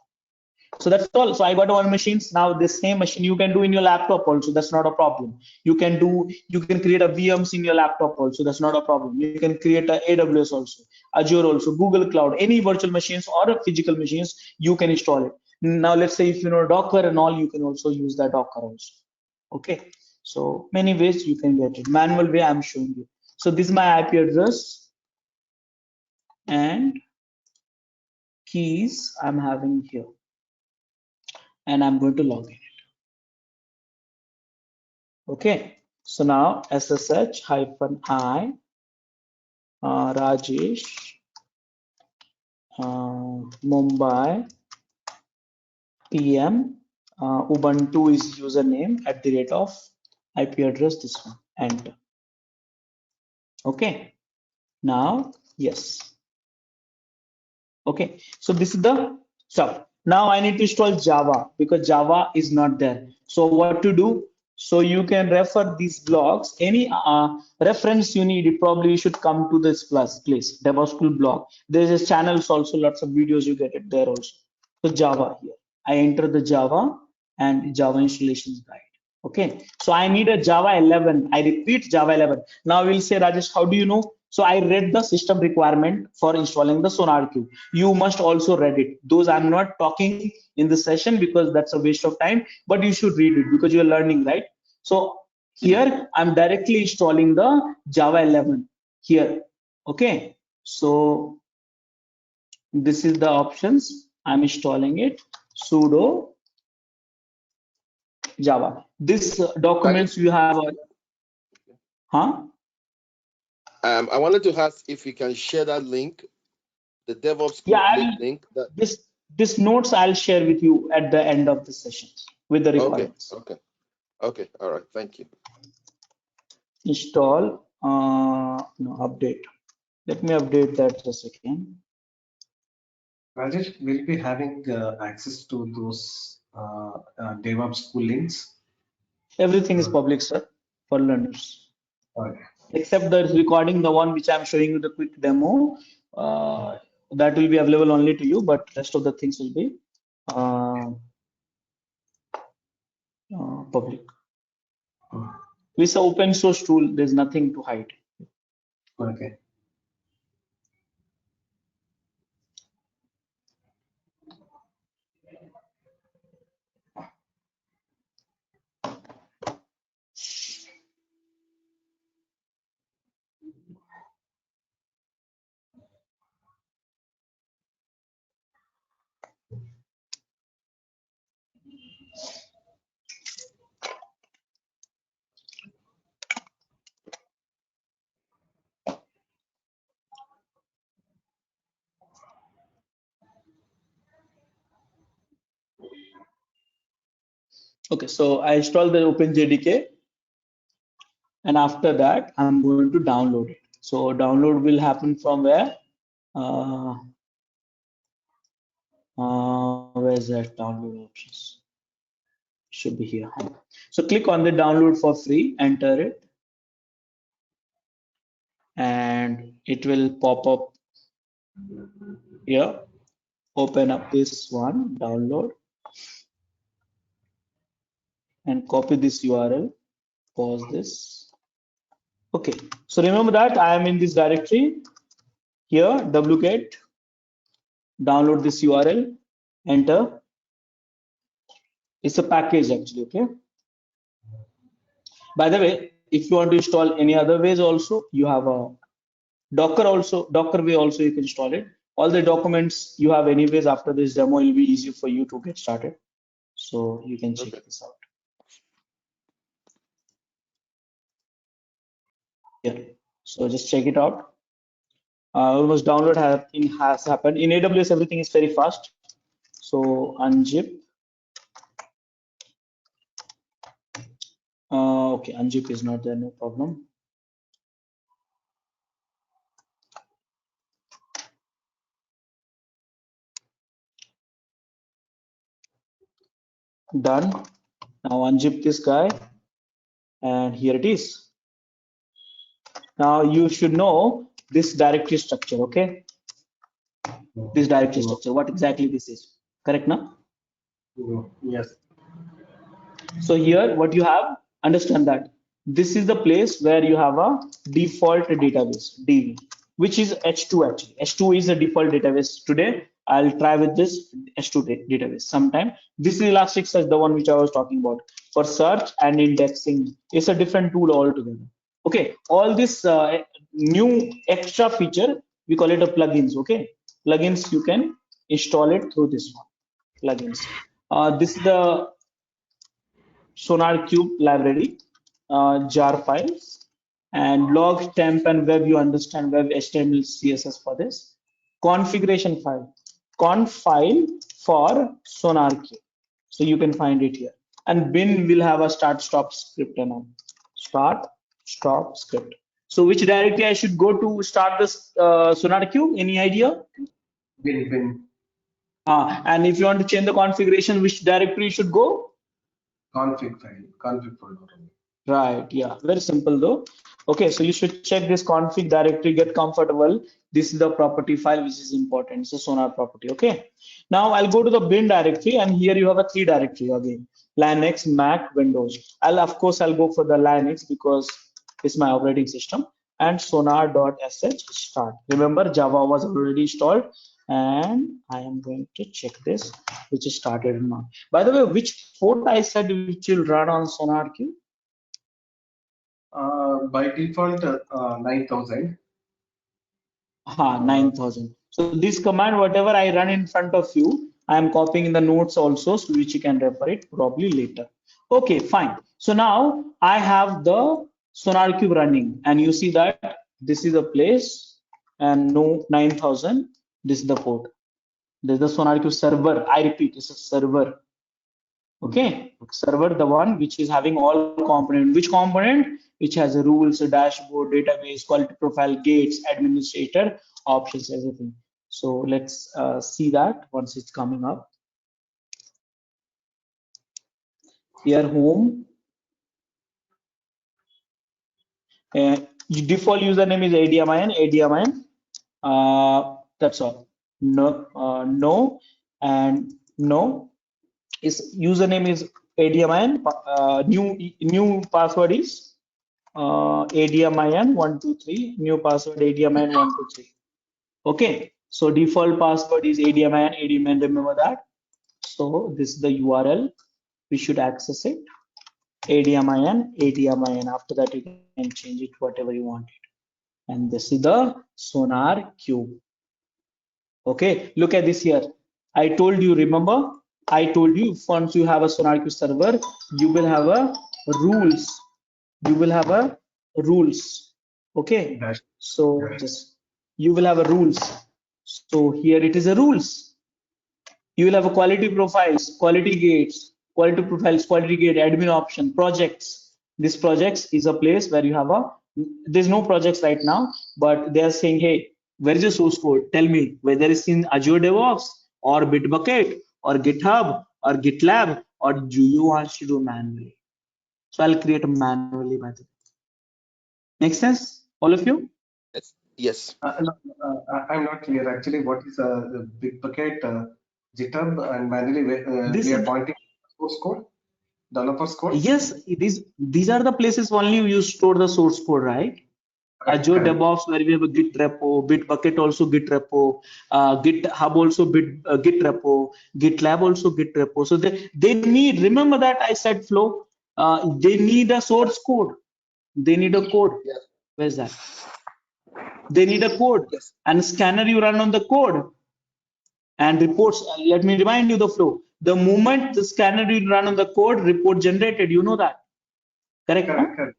So that's all. So I got one machines. Now this same machine you can do in your laptop also. That's not a problem. You can create a VMs in your laptop also. That's not a problem. You can create a AWS also, Azure also, Google Cloud, any virtual machines or physical machines, you can install it. Now let's say if you know Docker and all, you can also use that Docker also. Okay. So many ways you can get it. Manual way I'm showing you. So this is my IP address and keys I'm having here, and I'm going to log in. Okay, so now SSH-I Rajesh Mumbai PM Ubuntu is username @ IP address this one, enter. Okay, now yes. Okay, so this is the stuff. Now I need to install Java because Java is not there. So what to do? So you can refer these blogs. Any reference you need, it probably should come to this place, DevOps School blog. There's a channels also, lots of videos you get it there also. So Java here. I enter the Java and Java installations guide. Okay, so I need a Java 11. I repeat Java 11. Now we'll say, Rajesh, how do you know? So I read the system requirement for installing the SonarQube. You must also read it. Those I'm not talking in the session because that's a waste of time, but you should read it because you're learning, right? So here I'm directly installing the Java 11 here. Okay, so this is the options. I'm installing it, sudo Java. This documents you have, huh? I wanted to ask if you can share that link, the DevOps School Yeah, link. this notes I'll share with you at the end of the session with the recordings. Okay. All right. Thank you. Install, no, update. Let me update that just again. Rajesh, will be having access to those DevOps School links? Everything is public, sir, for learners. Okay. Except the recording, the one which I'm showing you the quick demo, that will be available only to you, but rest of the things will be public. With an open source tool, there's nothing to hide. Okay. Okay, so I installed the OpenJDK, and after that, I'm going to download it. So download will happen from where? Where's that download options? Should be here. So click on the download for free, enter it, and it will pop up here. Open up this one, download, and copy this URL. Pause this. Okay, so remember that I am in this directory here, wget, download this URL, enter. It's a package actually, okay? By the way, if you want to install any other ways also, you have a Docker also, Docker way also you can install it. All the documents you have anyways after this demo will be easy for you to get started. So you can check this out. Yeah, so just check it out. Almost download has happened. In AWS, everything is very fast. So unzip Okay, Anjip is not there, no problem. Done. Now unzip this guy, and here it is. Now you should know this directory structure, okay? This directory structure, what exactly this is, correct now? Yes. So here what you have, understand that this is the place where you have a default database, DB, which is H2 actually. H2 is a default database today. I'll try with this H2 database sometime. This is Elasticsearch, the one which I was talking about for search and indexing. It's a different tool altogether. Okay, all this new extra feature, we call it a plugins. Okay, plugins, you can install it through this one, plugins. This is the SonarQube library, jar files, and log, temp, and web. You understand web, HTML, CSS for this. Configuration file, conf file for SonarQube. So you can find it here. And bin will have a start stop script and all. Start stop script. So which directory I should go to start this SonarQube? Any idea? Bin. And if you want to change the configuration, which directory you should go? Config file, config folder. Right, yeah, very simple though. Okay, so you should check this config directory, get comfortable. This is the property file which is important. It's a Sonar property. Okay, now I'll go to the bin directory, and here you have a 3 directory again: Linux, Mac, Windows. I'll go for the Linux because it's my operating system, and sonar.sh start. Remember, Java was already installed, and I am going to check this which is started now. By the way, which port I said which will run on SonarQube? By default, 9000. 9000. So this command, whatever I run in front of you, I am copying in the notes also, so which you can refer it probably later. Okay, fine. So now I have the SonarQube running, and you see that this is a place, and no 9000. This is the port. This is the SonarQube server. I repeat, it's a server. Okay, server, the one which is having all component. Which component? Which has a rules, a dashboard, database, quality profile, gates, administrator, options, everything. So let's see that once it's coming up. Here, home. Default username is admin. That's all. No, and no. Is username is admin. New password is admin123. New password admin123. Okay, so default password is admin. Remember that. So this is the URL. We should access it. admin. After that, you can change it whatever you want it. And this is the SonarQube. Okay, look at this here. I told you, remember? I told you once you have a SonarQube server, you will have a rules. You will have a rules. Okay, so just you will have a rules. So here it is a rules. You will have a quality profiles, quality gates, quality profiles, quality gate, admin option, projects. This projects is a place where you have there's no projects right now, but they are saying, hey, where is your source code? Tell me whether it's in Azure DevOps or Bitbucket or GitHub or GitLab, or do you want to do manually? So I'll create a manually by the way. Make sense, all of you? Yes. No, I'm not clear actually. What is the Bitbucket, GitHub, and manually we are pointing source code, developer's code? Yes, these are the places only you store the source code, right? Azure DevOps, where we have a Git repo, Bitbucket also Git repo, GitHub also Git repo, GitLab also Git repo. So they need, remember that I said flow, they need a source code. They need a code. Yes. Where's that? They need a code. Yes. And scanner you run on the code. And reports, let me remind you the flow. The moment the scanner you run on the code, report generated, you know that. Correct? Correct.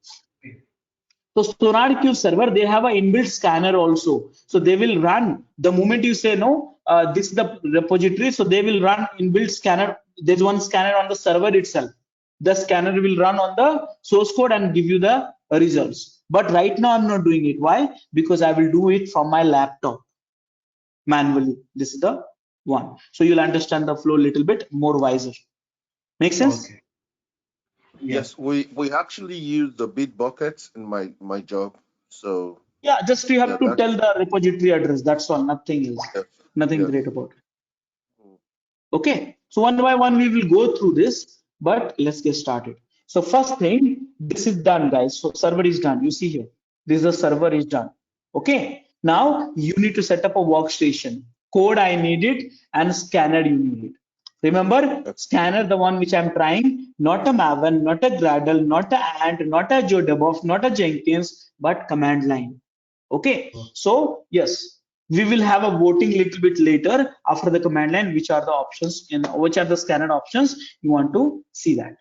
So SonarQube server, they have an inbuilt scanner also. So they will run the moment you say no, this is the repository. So they will run inbuilt scanner. There's one scanner on the server itself. the scanner will run on the source code and give you the results. But right now I'm not doing it. Why? Because I will do it from my laptop manually. This is the one. So you'll understand the flow a little bit more wiser. Make sense? Okay. Yes, we actually use the bit buckets in my job. So Yeah, just you have yeah, to that tell the repository address. That's all. Nothing else. yes, Nothing yes. great about it. Okay. So one by one we will go through this, but let's get started. So first thing, this is done, guys. So server is done. You see here, this is the server is done. Okay. Now you need to set up a workstation. Code I need it and scanner you need it. Remember, scanner, the one which I'm trying, not a Maven, not a Gradle, not a Ant, not a Joe DevOps, not a Jenkins, but command line. Okay, so yes, we will have a voting little bit later after the command line, which are the options in which are the scanner options you want to see that.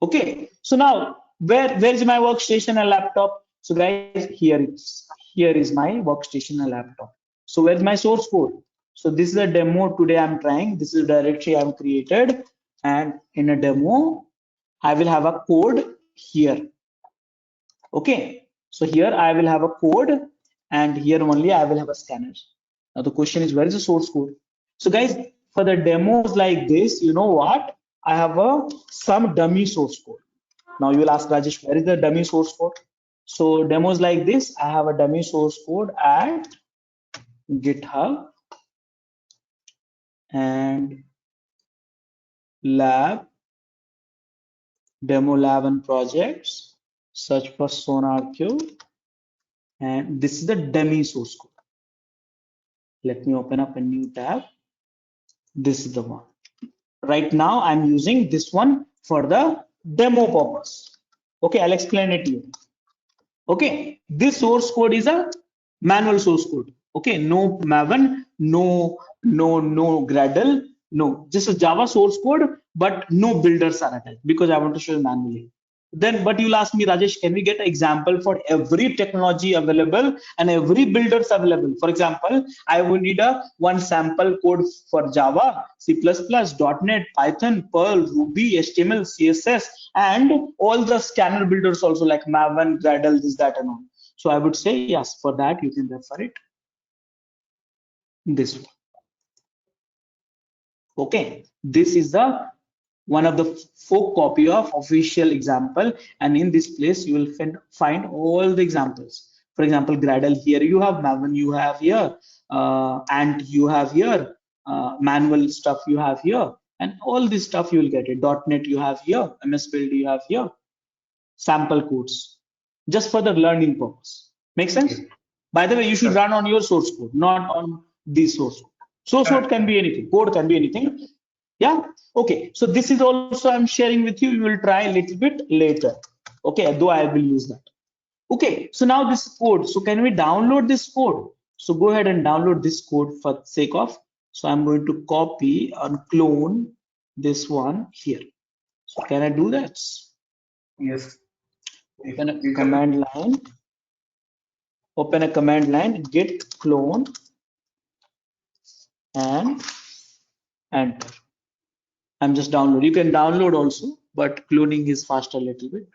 Okay, so now where is my workstation and laptop? So guys, here is my workstation and laptop. So where's my source code? So this is a demo today I'm trying. This is a directory I've created, and in a demo I will have a code here. Okay, so here I will have a code, and here only I will have a scanner. Now the question is, where is the source code? So guys, for the demos like this, you know what? I have some dummy source code. Now you will ask, Rajesh, where is the dummy source code? So demos like this, I have a dummy source code at GitHub and lab, demo lab and projects, search for SonarQube, and this is the dummy source code. Let me open up a new tab. This is the one. Right now I'm using this one for the demo purpose. Okay, I'll explain it to you. Okay, this source code is a manual source code. Okay, no Maven, no Gradle, no, just a Java source code, but no builders are attached because I want to show you manually. Then, but you'll ask me, Rajesh, can we get an example for every technology available and every builders available? For example, I will need one sample code for Java, C++, .NET, Python, Perl, Ruby, HTML, CSS, and all the scanner builders also like Maven, Gradle, this, that, and all. So I would say yes, for that you can refer it this one. Okay, this is the one of the folk copy of official example, and in this place you will find all the examples. For example, Gradle, here you have Maven, you have here Ant, you have here manual stuff you have here, and all this stuff you will get it. .NET you have here, MS Build you have here, sample codes just for the learning purpose. Make sense? By the way, you should run on your source code, not on this source code. Source code can be anything, code can be anything. Yeah, okay, so this is also I'm sharing with you. You will try a little bit later. Okay, though I will use that. Okay, so now this code, so can we download this code? So go ahead and download this code for sake of. So I'm going to copy and clone this one here. So can I do that? Yes. Open a command line. Open a command line, git clone, and enter. I'm just download. You can download also, but cloning is faster a little bit.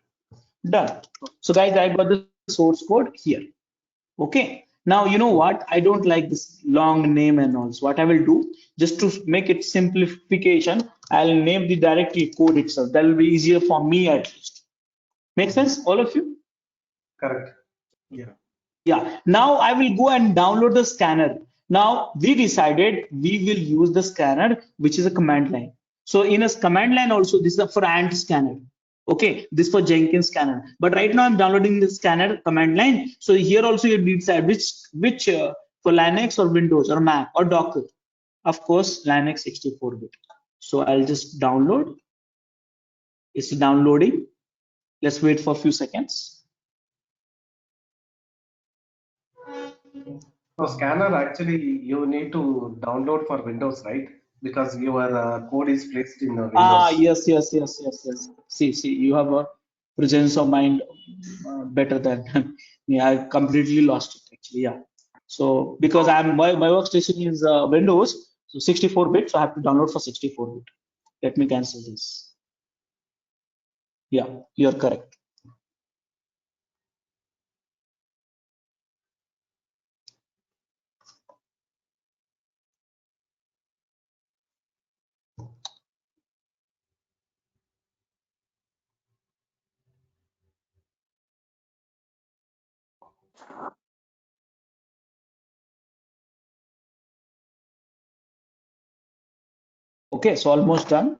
Done. So guys, I got the source code here. Okay. Now you know what? I don't like this long name and all. So what I will do, just to make it simplification, I'll name the directory code itself. That will be easier for me at least. Make sense, all of you? Correct. Yeah. Yeah, now I will go and download the scanner. Now we decided we will use the scanner, which is a command line. So in a command line also, this is for Ant scanner. Okay, this for Jenkins scanner. But right now I'm downloading the scanner command line. So here also you decide which for Linux or Windows or Mac or Docker. Of course, Linux 64-bit. So I'll just download. It's downloading. Let's wait for a few seconds. So scanner actually you need to download for Windows, right? Because your code is placed in Windows. Ah, yes. See, you have a presence of mind better than me. I completely lost it actually. Yeah. So because my workstation is Windows, so 64-bit, so I have to download for 64-bit. Let me cancel this. Yeah, you're correct. Okay, so almost done.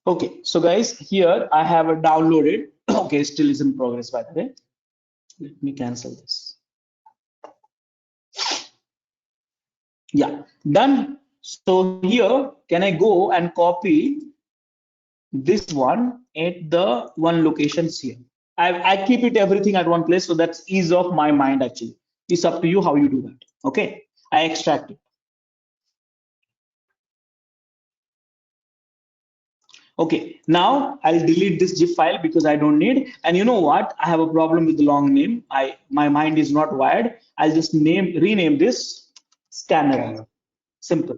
Okay, so guys, here I have a downloaded. Okay, still is in progress, by the way. Let me cancel this. Yeah, done. So here, can I go and copy this one at the one locations here? I keep it everything at one place, so that's ease of my mind actually. It's up to you how you do that. Okay, I extract it. Okay, now I'll delete this zip file because I don't need. And you know what? I have a problem with the long name. My mind is not wired. I'll just rename this scanner. Simple.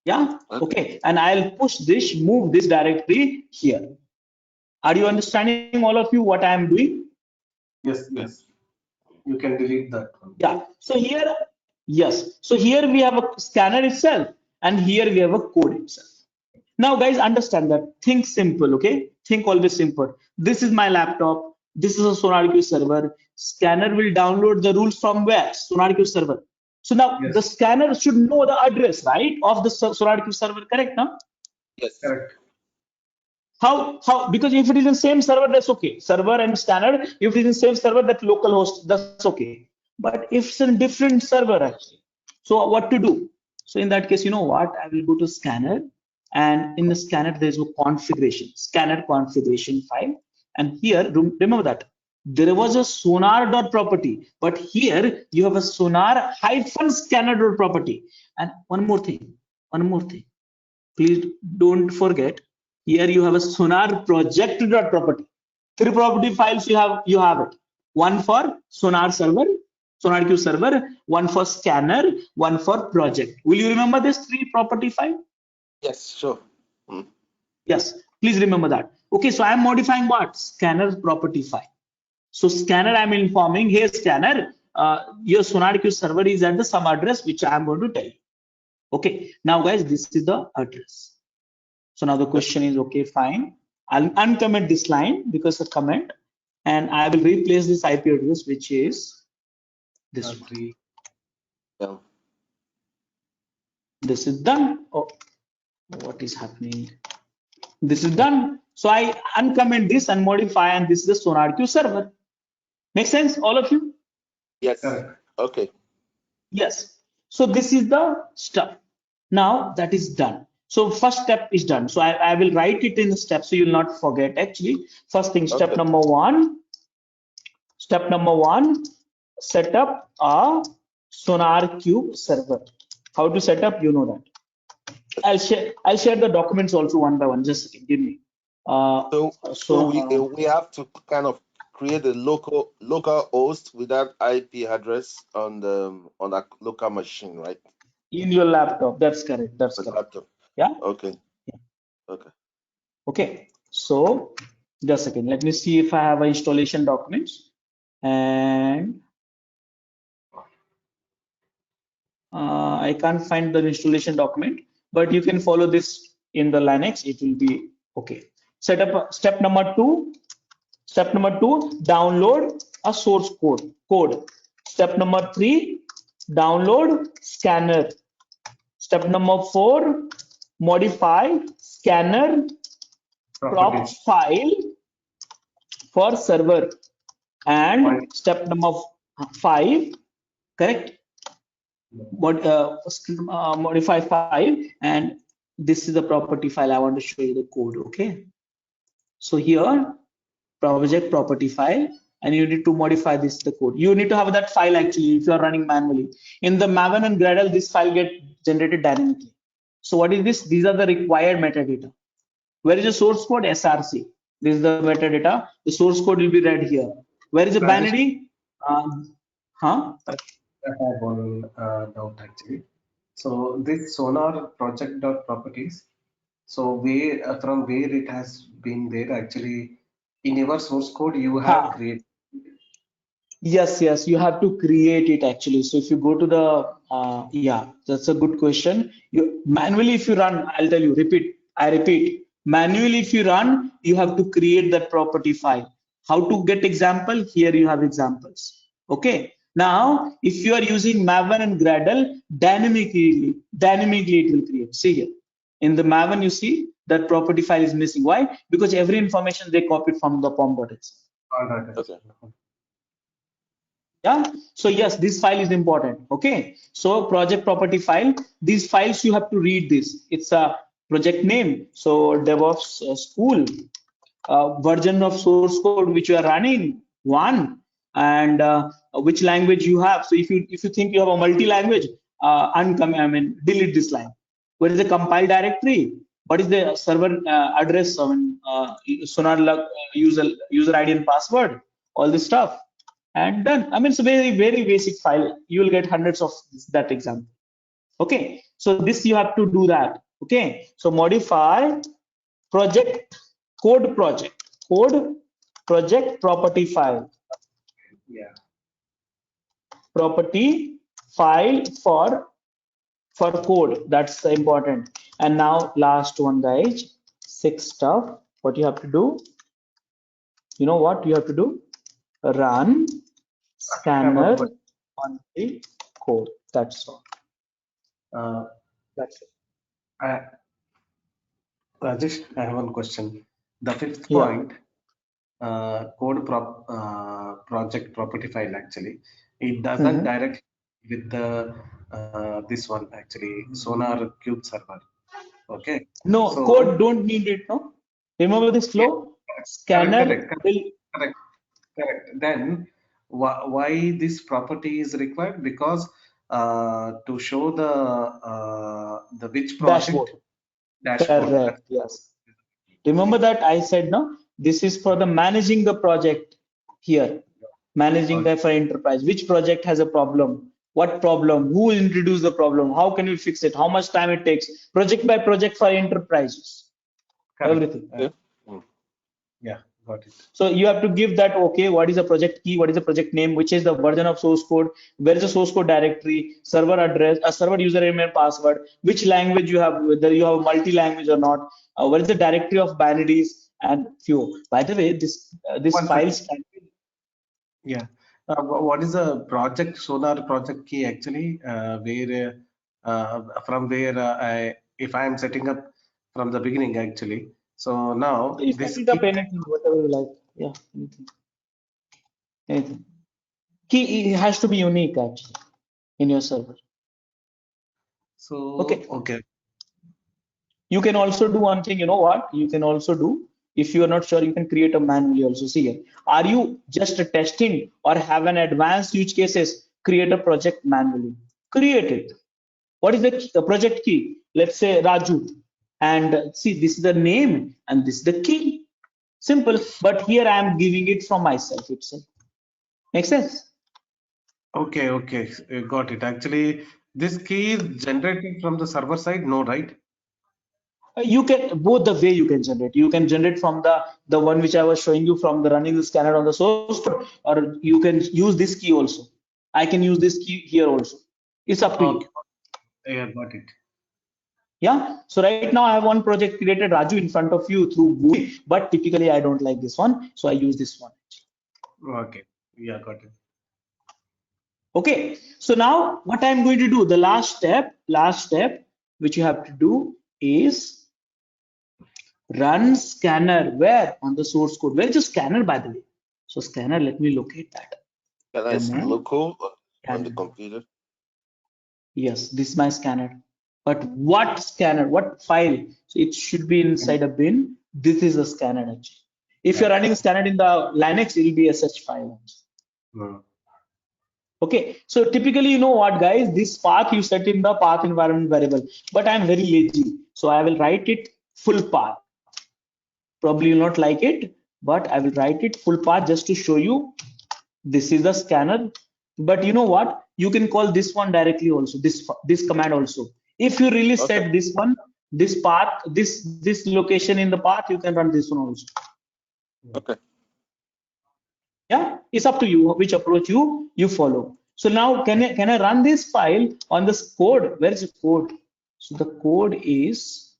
Yeah. Okay. And I'll push this, move this directly here. Are you understanding, all of you, what I am doing? Yes, yes. You can delete that one. Yeah. So here, yes. So here we have a scanner itself, and here we have a code itself. Now, guys, understand that. Think simple, okay? Think always simple. This is my laptop. This is a SonarQube server. Scanner will download the rules from where? SonarQube server. So now Yes. the scanner should know the address, right, of the SonarQube server, correct? Now, Yes. Correct. how? Because if it is in same server, that's okay. Server and scanner. If it is in same server, that local host, that's okay. But if it's in different server, actually, so what to do? So in that case, you know what? I will go to scanner, and in the scanner there's a configuration, scanner configuration file, and here remember that there was a sonar.property, but here you have a sonar-scanner.property. And one more thing. Please don't forget, here you have a sonar project.property. Three property files you have it. One for sonar server, SonarQube server, one for scanner, one for project. Will you remember this three property file? Yes, sure. Mm. Yes, please remember that. Okay, so I am modifying what? Scanner property file. So scanner, I'm informing, hey scanner, your SonarQube server is at the some address which I am going to tell you. Okay, now guys, this is the address. So now the question is, okay, fine. I'll uncomment this line because a comment, and I will replace this IP address, which is this one. Yeah. This is done. Oh, what is happening? This is done. So I uncomment this and modify, and this is the SonarQube server. Make sense, all of you? Yes. Correct. Okay. Yes. So this is the stuff. Now that is done. So first step is done. So I will write it in the steps so you'll not forget. Actually, first thing, step Okay. number one. Step number one, set up a SonarQube server. How to set up? You know that. I'll share the documents also one by one. Just a second, give me. So we have to kind of create a local host with that IP address on that local machine, right? In your laptop. That's correct. That's correct. Laptop. Yeah. Okay. Yeah. Okay. Okay. So just a second. Let me see if I have an installation documents, and I can't find the installation document, but you can follow this in the Linux. It will be okay. Set up step number two. Step number two, download a source code. Step number three, download scanner. Step number four, modify scanner prop file for server. And step number 5, correct? Modify 5, and this is the property file. I want to show you the code. Okay, so here project property file, and you need to modify this the code. You need to have that file actually if you are running manually. In the Maven and Gradle, this file get generated dynamically. So what is this? These are the required metadata. Where is the source code? SRC. This is the metadata. The source code will be read here. Where is the binary? I have one doubt actually. So this Sonar project dot properties. So where from where it has been there actually in your source code you have Ha. created. Yes, you have to create it actually. So if you go to the, yeah, that's a good question. You manually, if you run, I'll tell you, I repeat, manually, if you run, you have to create that property file. How to get example? Here you have examples. Okay. Now, if you are using Maven and Gradle, dynamically it will create. See here. In the Maven, you see that property file is missing. Why? Because every information they copied from the pom.exe. All right, Okay. Yeah, so yes, this file is important. Okay, so project property file, these files you have to read this. It's a project name, so DevOps school, version of source code which you are running, one, and which language you have. So if you think you have a multi-language, delete this line. What is the compile directory? What is the server address? Sonar user ID and password, all this stuff, and done. I mean, it's a very basic file. You will get hundreds of that example. Okay, so this you have to do that. Okay, so modify project code project property file Yeah. property file for code. That's important. And now last one, guys, 6 stuff. What you have to do? You know what you have to do? Run I have a scanner question. on the code. That's all. Uh, That's it. I, Rajesh, I have one question. The fifth Yeah. point, project property file actually, it doesn't Mhm. directly with the this one actually Sonar Cube server. Okay, No, code so don't need it, no? Remember this yeah, flow? correct, Scanner correct, correct, will correct, correct. Then why this property is required? Because to show the which dashboard. project dashboard. Correct. Yes. Remember that I said, no? This is for the managing the project here. Managing Okay, the for enterprise. Which project has a problem? What problem? Who will introduce the problem? How can we fix it? How much time it takes? Project by project for enterprises. correct. Everything. Okay. Mm. Yeah, got it. So you have to give that, okay, what is the project key, what is the project name, which is the version of source code, where is the source code directory, server address, a server username and password, which language you have, whether you have multi-language or not, what is the directory of binaries, and few. By the way, this One second. files can be, Yeah. What is a project Sonar project key actually? Where from where if I am setting up from the beginning actually. So now you set this it up key. anything, whatever you like. Yeah, anything. Key it has to be unique actually in your server. So Okay. okay. You can also do one thing, you know what? You can also do, if you are not sure, you can create a manually also. See here. Are you just testing or have an advanced use cases? Create a project manually. Create it. What is the project key? Let's say Raju. And see, this is the name and this is the key. Simple. But here I am giving it from myself itself. Make sense? Okay. Got it. Actually, this key is generated from the server side. No, right? You can both the way you can generate. You can generate from the one which I was showing you from the running the scanner on the source code, or you can use this key also. I can use this key here also. It's up to Okay. you. Yeah, got it. Yeah. So right now I have one project created Raju in front of you through Google, but typically I don't like this one, so I use this one. Okay. Yeah, got it. Okay. So now what I'm going to do, the last step, which you have to do is run scanner. Where? On the source code. Where is the scanner, by the way? So scanner, let me locate that. Can I see Demo local on the scanner. computer? Yes, this is my scanner. But what scanner? What file? So it should be inside a bin. This is a scanner actually. If you're Yeah. running scanner in the Linux, it will be a such file. No. Okay, so typically, you know what, guys, this path you set in the path environment variable, but I'm very lazy, so I will write it full path. Probably you'll not like it, but I will write it full path just to show you this is the scanner. But you know what? you can call this one directly also, this command also. If you really Okay. set this one, this path, this location in the path, you can run this one also. Okay. Yeah, it's up to you which approach you follow. So now can I run this file on this code? Where is the code? So the code is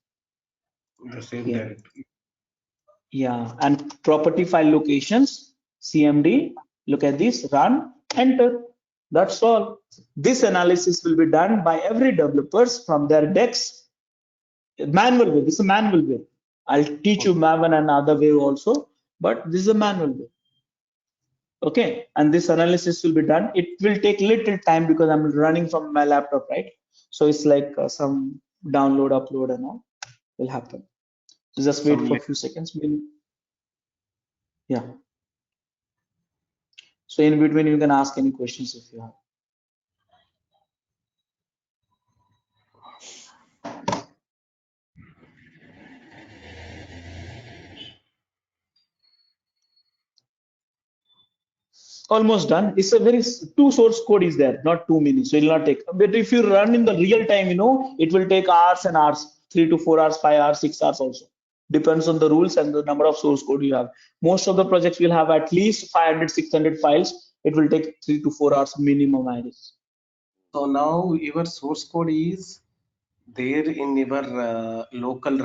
The same here. directory. Yeah, and property file locations, CMD, look at this, run, enter. That's all. This analysis will be done by every developers from their decks. Manual way, this is a manual way. I'll teach you Maven and other way also, but this is a manual way. Okay, and this analysis will be done. It will take little time because I'm running from my laptop, right? So it's like some download, upload and all will happen. So just wait for a few seconds. Yeah. So in between, you can ask any questions if you have. Almost done. It's a very two source code is there, not too many, so it will not take. But if you run in the real time, it will take hours and hours, 3 to 4 hours, 5 hours, 6 hours also. Depends on the rules and the number of source code you have. Most of the projects will have at least 500, 600 files. It will take 3 to 4 hours minimum, I guess. So now your source code is there in your local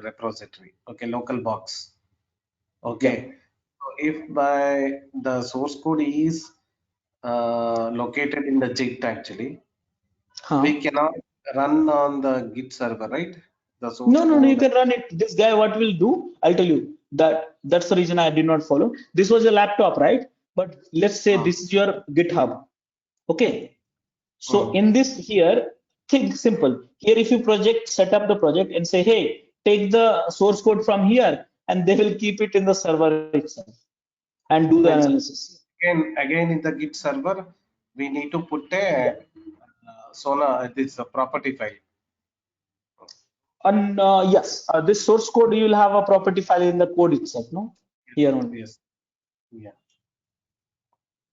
repository, okay, local box. Okay. Yeah. So if by the source code is located in the JIT actually, we cannot run on the Git server, right? The source No, you code. can run it. This guy, what will do? I'll tell you that's the reason I did not follow. This was a laptop, right? But let's say this is your GitHub. Okay. So in this here, think simple. Here, if you set up the project and say, hey, take the source code from here, and they will keep it in the server itself and do the analysis. Again in the Git server, we need to put a Sonar, this property file. And yes, this source code, you will have a property file in the code itself, no? Here only. Yes. Yeah.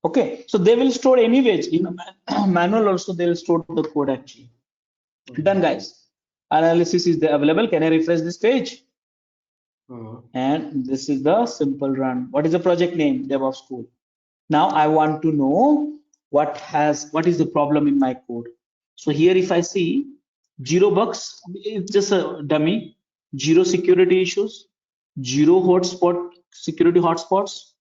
Okay, so they will store anyways in manual also. They will store the code actually. Done, guys. Analysis is available. Can I refresh this page? And this is the simple run. What is the project name? DevOps School. Now I want to know what is the problem in my code. So here, if I see 0 bugs, it's just a dummy. 0 security issues, 0 security hotspots.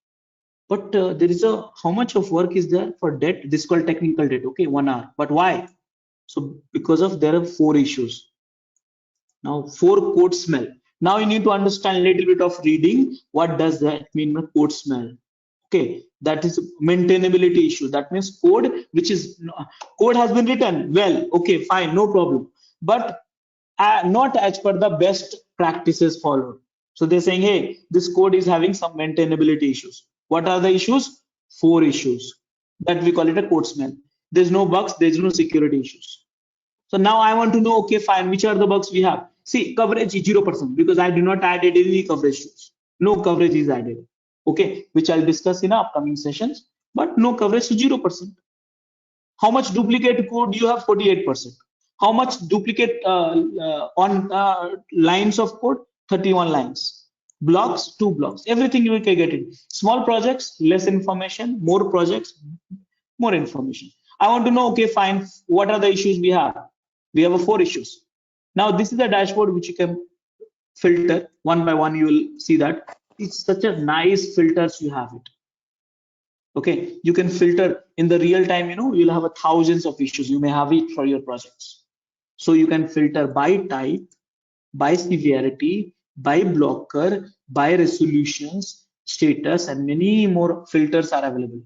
But there is how much of work is there for debt? This is called technical debt. Okay, 1 hour. But why? So because of there are 4 issues. Now 4 code smell. Now you need to understand a little bit of reading. What does that mean by code smell? Okay, that is maintainability issue. That means code has been written well. Okay, fine, no problem. But not as per the best practices followed. So they're saying, hey, this code is having some maintainability issues. What are the issues? 4 issues. That we call it a code smell. There's no bugs, there's no security issues. So now I want to know, okay, fine, which are the bugs we have? See, coverage is 0% because I do not add any coverage tools. No coverage is added. Okay, which I'll discuss in upcoming sessions, but no coverage is 0%. How much duplicate code you have? 48%. How much duplicate lines of code? 31 lines. Blocks, 2 blocks. Everything you can get it. Small projects, less information. More projects, more information. I want to know, okay, fine, what are the issues we have? We have 4 issues. Now this is the dashboard which you can filter one by one. You will see that it's such a nice filters you have it. Okay, you can filter in the real time. You'll have thousands of issues. You may have it for your projects. So you can filter by type, by severity, by blocker, by resolutions, status, and many more filters are available.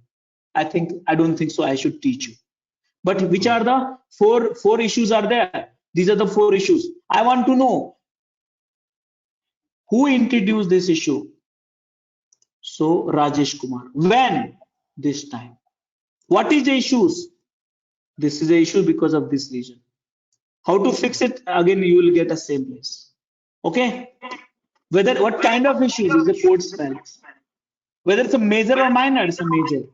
I don't think so I should teach you. But which are the four issues are there? These are the 4 issues. I want to know who introduced this issue. So Rajesh Kumar. When? This time. What is the issues? This is the issue because of this reason. How to fix it? Again, you will get a same place. Okay. What kind of issues is the code smell? Whether it's a major or minor, it's a major.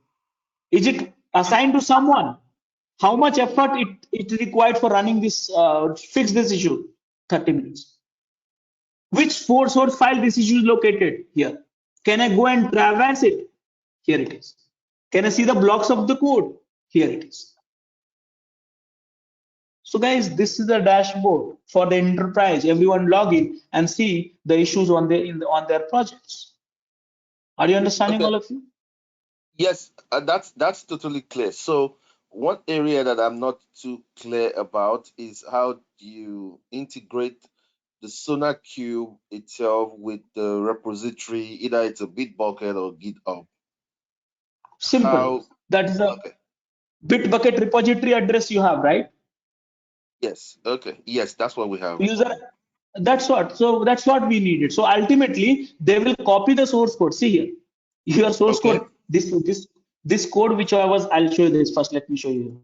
Is it assigned to someone? How much effort it required for running this, fix this issue? 30 minutes. Which source file this issue is located? Here. Can I go and traverse it? Here it is. Can I see the blocks of the code? Here it is. So guys, this is the dashboard for the enterprise. Everyone log in and see the issues on their projects. Are you understanding, Okay. all of you? Yes, that's totally clear. So one area that I'm not too clear about is how do you integrate the SonarQube itself with the repository, either it's a Bitbucket or GitHub. Simple. How? That is a Okay. Bitbucket repository address you have, right? Yes. Okay. Yes, that's what we have. User, that's what we needed. So ultimately they will copy the source code. See here, your source Okay. code, this code which I'll show you this first. Let me show you.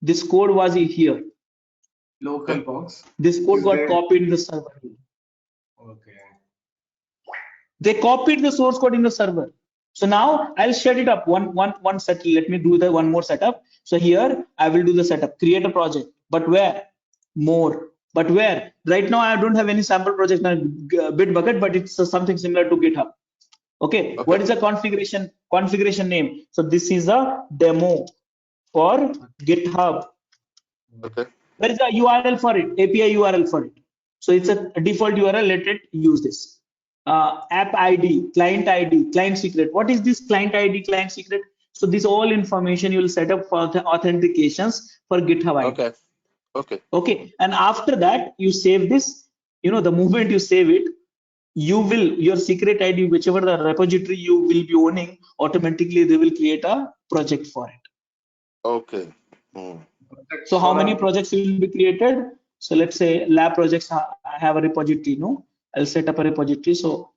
This code was here. Local box. This code Is got there- copied in the server. Okay. They copied the source code in the server. So now I'll set it up one set. Let me do the one more setup. So here I will do the setup, create a project, but where? More. But where? Right now I don't have any sample project on Bitbucket, but it's something similar to GitHub. Okay. What is the configuration name? So this is a demo for GitHub. Okay. Where is the URL for it? API URL for it. So it's a default URL. Let it use this. App ID, client secret. What is this client ID, client secret? So this all information you will set up for the authentications for GitHub ID. Okay. Okay. Okay. And after that, you save this. You know, the moment you save it, your secret ID, whichever the repository you will be owning, automatically they will create a project for it. Okay. Hmm. So how many projects will be created? So let's say lab projects, I have a repository, no? I'll set up a repository. So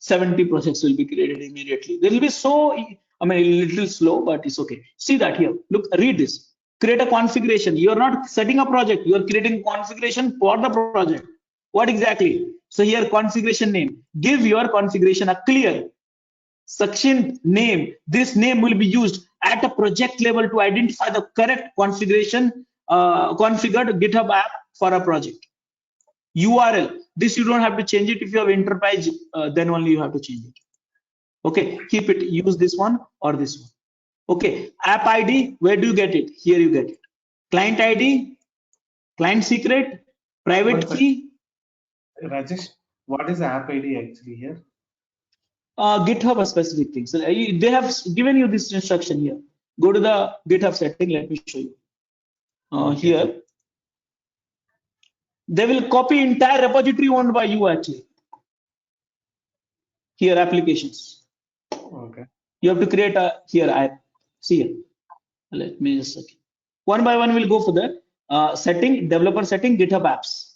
70 projects will be created immediately. They will be so, I mean, a little slow, but it's okay. See that here. Look, read this. Create a configuration. You're not setting a project. You're creating configuration for the project. What exactly? So here, configuration name. Give your configuration a clear, succinct name. This name will be used at a project level to identify the correct configuration, configured GitHub app for a project. URL, this you don't have to change it. If you have enterprise, then only you have to change it. Okay, keep it, use this one or this one. Okay, app ID, where do you get it? Here you get it. Client ID, client secret, private key. Rajesh, what is the app ID actually here? GitHub a specific thing. So they have given you this instruction here. Go to the GitHub setting. Let me show you. Here, they will copy entire repository owned by you actually. Here, applications. Okay. You have to create a here. I see here. Let me just okay. One by one we'll go for that. Setting, developer setting, GitHub apps.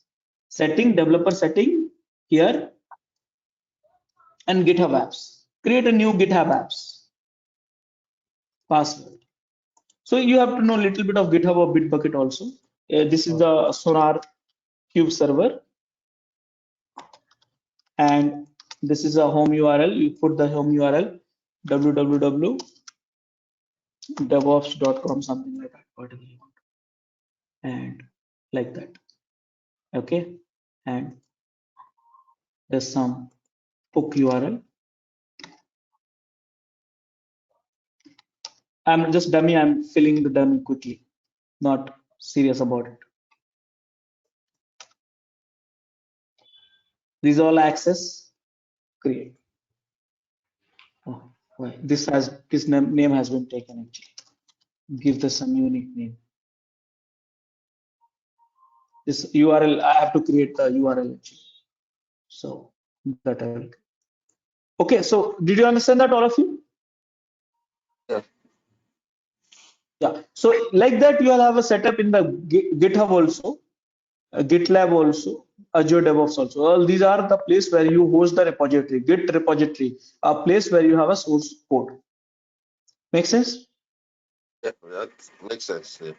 Setting, developer setting here, and GitHub apps. Create a new GitHub apps. Password. So you have to know a little bit of GitHub or Bitbucket also. This is the SonarQube server, and this is a home URL. You put the home URL www.devops.com, something like that, whatever you want, and like that. Okay, and there's some hook URL. I'm just dummy. I'm filling the dummy quickly, not serious about it. These all access create. Oh, well, this name has been taken actually. Give this some unique name. This URL, I have to create the URL actually. So that I will. Okay, so did you understand that, all of you? Yeah. Yeah. So like that, you will have a setup in the GitHub also, GitLab also, Azure DevOps also. All these are the place where you host the repository, Git repository, a place where you have a source code. Make sense? Yeah, that makes sense. Yeah.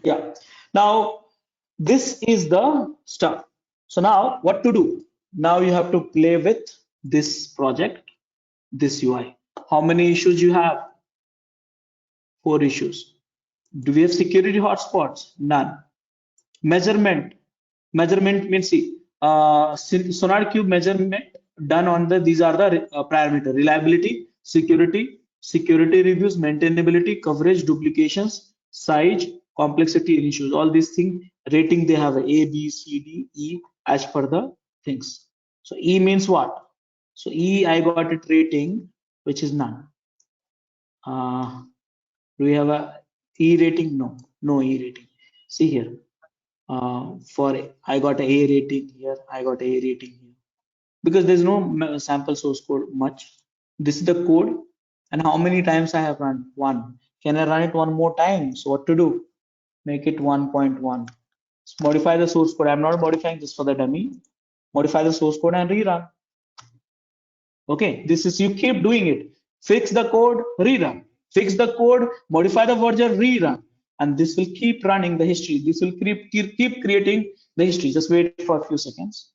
Yeah. Now this is the stuff. So now what to do? Now you have to play with this project, this UI. How many issues you have? 4 issues. Do we have security hotspots? None. Measurement means see, SonarQube measurement done on these are the parameter: reliability, security reviews, maintainability, coverage, duplications, size, complexity, and issues. All these things rating they have a B, C, D, E as per the things. So E means what? So E, I got it rating which is none. Do we have a E rating? No E rating. See here. For I got a rating here, I got a rating here, because there's no sample source code much. This is the code, and how many times I have run? 1. Can I run it one more time? So what to do? Make it 1.1. Modify the source code. I'm not modifying this for the dummy. Modify the source code and rerun. Okay, this is, you keep doing it. Fix the code, rerun. Fix the code, modify the version, rerun. And this will keep running the history. This will keep creating the history. Just wait for a few seconds.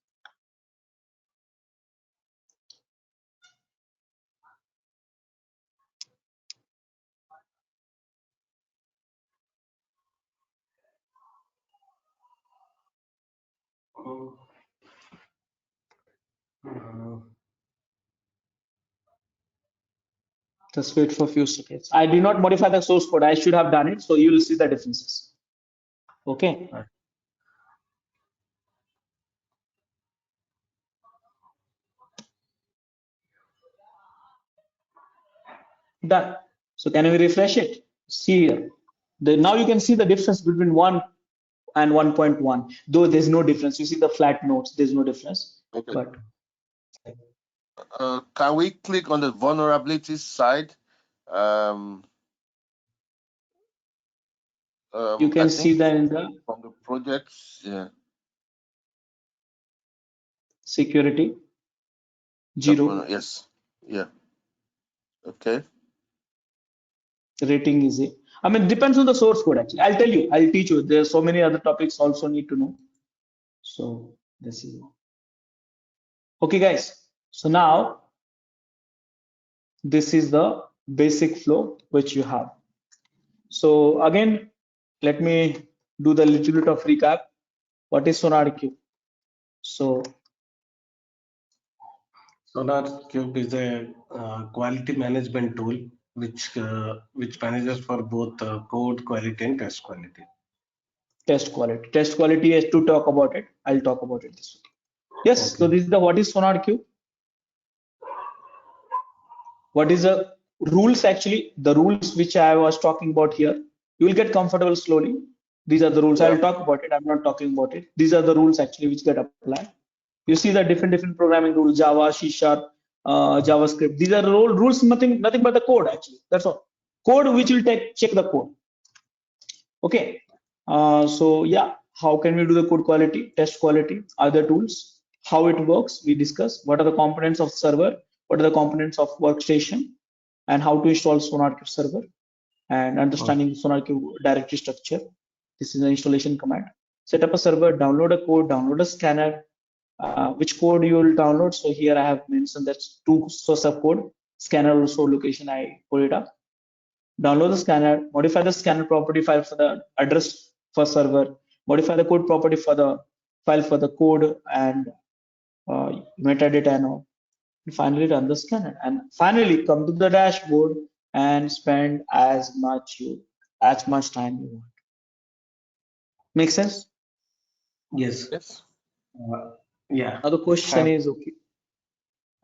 Just wait for a few seconds. I did not modify the source code. I should have done it. So you will see the differences. Okay. Done. So can we refresh it? See here. Now you can see the difference between 1 and 1.1. Though there's no difference. You see the flat notes. There's no difference. Okay. But can we click on the vulnerabilities side? You can see that in the from the projects. Yeah. Security 0. Yes. Yeah. Okay. Rating is a. I mean, depends on the source code actually. I'll tell you. I'll teach you. There's so many other topics also need to know. So this is okay, guys. So now this is the basic flow which you have. So again, let me do the little bit of recap. What is SonarQube? So SonarQube is a quality management tool which manages for both code quality and test quality. Test quality is to talk about it. I'll talk about it this week. Yes. Okay. So this is the what is SonarQube? What is the rules actually? The rules which I was talking about here. You will get comfortable slowly. These are the rules. Yeah. I'll talk about it. I'm not talking about it. These are the rules actually which get applied. You see the different programming rules: Java, C#, JavaScript. These are the rules. Nothing but the code actually. That's all. Code which will check the code. Okay. So yeah, how can we do the code quality, test quality, other tools, how it works, we discuss. What are the components of server, what are the components of workstation, and how to install SonarQube server, and understanding SonarQube directory structure. This is an installation command. Set up a server, download a code, download a scanner. Which code you will download? So here I have mentioned that's 2 source of code. Scanner also location I put it up. Download the scanner, modify the scanner property file for the address for server, modify the code property for the file for the code and metadata and all. And finally run the scanner, and finally come to the dashboard and spend as much time you want. Make sense? Yes. Yes. Yeah. Now the question is okay.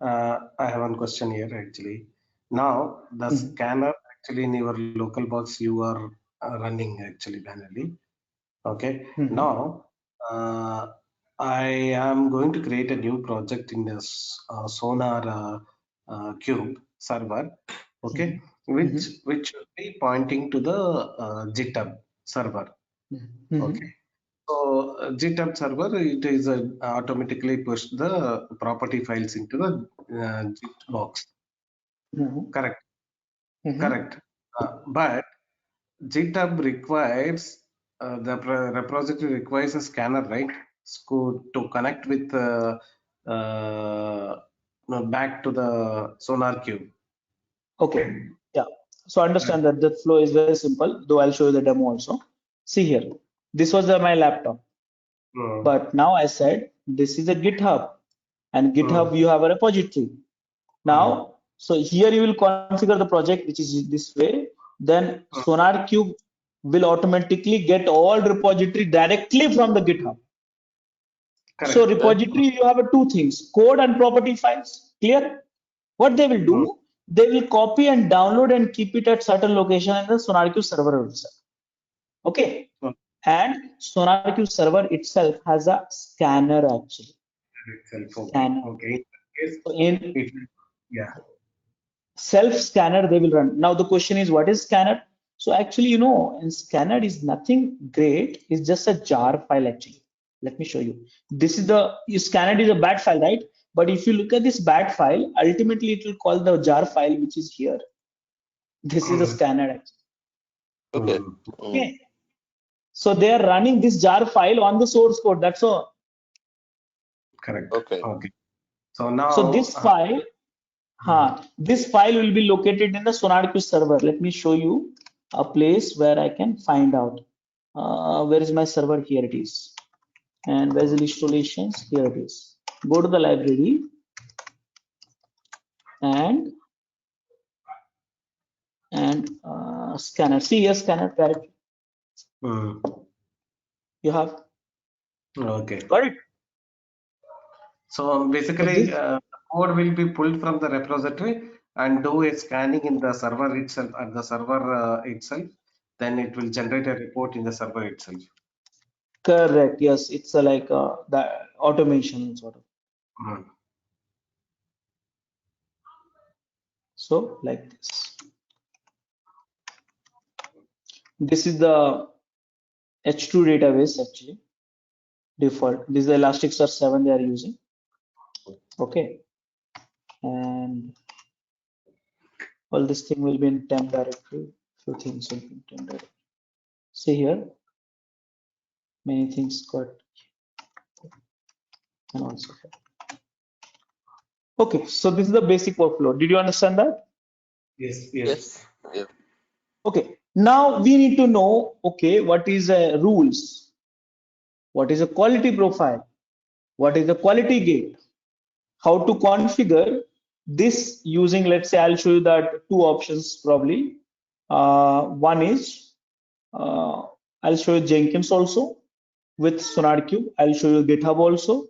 I have one question here actually. Now the scanner actually in your local box you are running actually manually. Okay. Now I am going to create a new project in this Sonar Cube server. Okay, which will be pointing to the GitHub server. Okay. So GitHub server, it is automatically push the property files into the Git box. Correct. Correct. But GitHub requires the repository requires a scanner, right? So to connect with back to the SonarQube. Okay. Yeah. So understand that the flow is very simple, though I'll show you the demo also. See here, this was my laptop, but now I said this is a GitHub, and GitHub you have a repository. Now, so here you will configure the project, which is this way. Then SonarQube will automatically get all repository directly from the GitHub. Correct. So repository, you have two things, code and property files. Clear? What they will do, they will copy and download and keep it at certain location in the SonarQube server itself. Okay. And SonarQube server itself has a scanner actually. Scanner. Okay. So in Yeah. self scanner they will run. Now the question is, what is scanner? So actually, you know, in scanner is nothing great. It's just a jar file actually. Let me show you. This is the scanner is a bad file, right? But if you look at this bad file, ultimately it will call the jar file, which is here. This is a scanner actually. Okay. Okay. So they are running this jar file on the source code. That's all. Correct. Okay. Okay. So now. So this file. This file will be located in the SonarQube server. Let me show you a place where I can find out. Where is my server? Here it is. And where's the installations? Here it is. Go to the library and scanner. See here, scanner directory. You have. Okay. Got it? So basically, code will be pulled from the repository and do a scanning in the server itself, at the server itself. Then it will generate a report in the server itself. Correct. Yes, it's like the automation sort of. So like this. This is the H2 database actually. Default. This is the Elasticsearch 7 they are using. Okay. And all this thing will be in temp directory. Few things will be in temp directory. See here. Many things got and also here. Okay, so this is the basic workflow. Did you understand that? Yes. Yes. Yeah. Okay. Now we need to know, okay, what is rules? What is a quality profile? What is the quality gate? How to configure this using, let's say, I'll show you that two options probably. One is, I'll show you Jenkins also with SonarQube. I'll show you GitHub also.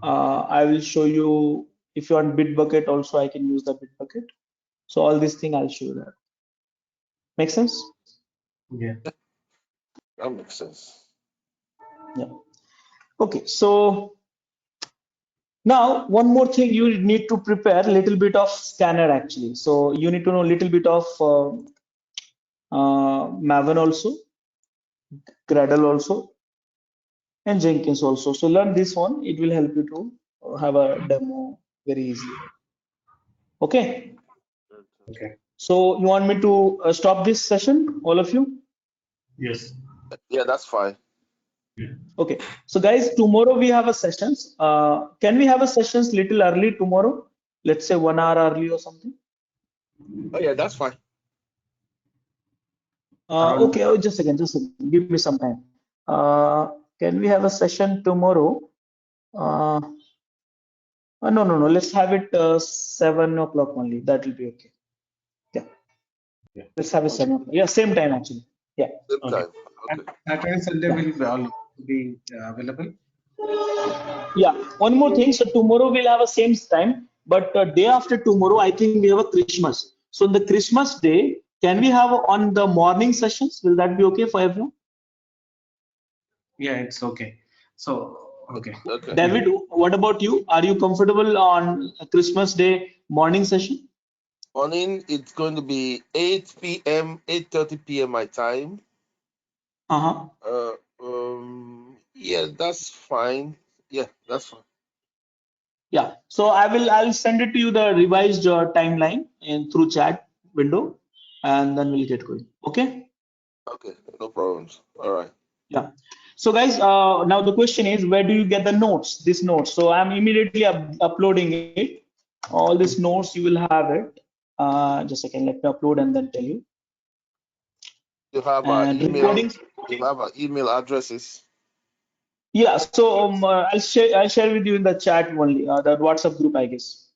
I will show you, if you want Bitbucket also, I can use the Bitbucket. So all these things I'll show you that. Make sense? Yeah. That makes sense. Yeah. Okay, so now one more thing, you need to prepare a little bit of scanner actually. So you need to know a little bit of Maven also, Gradle also, and Jenkins also. So learn this one, it will help you to have a demo very easily. Okay. Okay. So you want me to stop this session, all of you? Yes. Yeah, that's fine. Okay. So guys, tomorrow we have a sessions. Can we have a sessions little early tomorrow? Let's say 1 hour early or something. Oh yeah, that's fine. Okay, oh, just a second, give me some time. Can we have a session tomorrow? No, let's have it 7 o'clock only. That will be okay. Yeah. Let's have it 7 o'clock. Yeah, same time actually. Yeah. Same time. Okay. Saturday and Sunday will be available. Yeah. One more thing. So tomorrow we'll have a same time, but day after tomorrow, I think we have a Christmas. So on the Christmas day, can we have on the morning sessions? Will that be okay for everyone? Yeah, it's okay. So, okay. David, what about you? Are you comfortable on Christmas Day morning session? Morning, it's going to be 8 p.m., 8:30 p.m. my time. Yeah, that's fine. Yeah, that's fine. Yeah. So I'll send it to you the revised timeline in through chat window, and then we'll get going. Okay. Okay, no problems. All right. Yeah. So guys, now the question is, where do you get the notes? This notes. So I'm immediately uploading it. All these notes you will have it. Just a second, let me upload and then tell you. You have And email. recordings. You have email addresses. Yeah, so I'll share with you in the chat only, the WhatsApp group, I guess.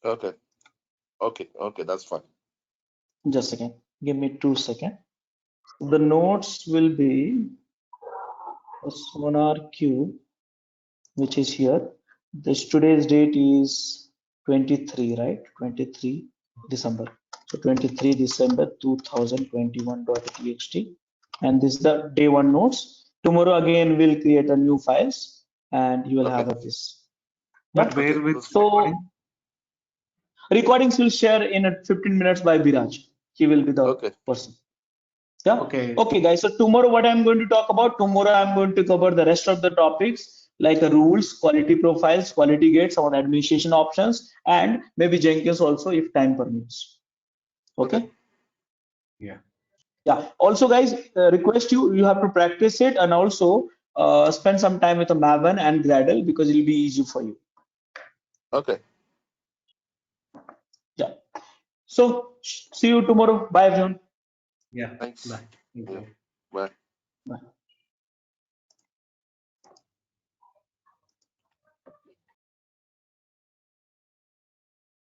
Okay. Okay, that's fine. Just a second, give me 2 seconds. The notes will be the SonarQube, which is here. Today's date is 23, right? 23 December. So 23 December 2021.txt. And this is the day one notes. Tomorrow again we'll create a new files and you will Okay. have this. But Yeah. where with So recordings will share in 15 minutes by Biraj. He will be the person. Yeah. Okay, guys. So tomorrow, what I'm going to talk about? Tomorrow, I'm going to cover the rest of the topics like rules, quality profiles, quality gates, some administration options, and maybe Jenkins also if time permits. Okay. Yeah. Yeah. Also, guys, request you have to practice it and also spend some time with a Maven and Gradle because it will be easy for you. Okay. Yeah. So see you tomorrow. Bye, everyone. Yeah. Thanks. Bye. Thank you. Bye. Bye.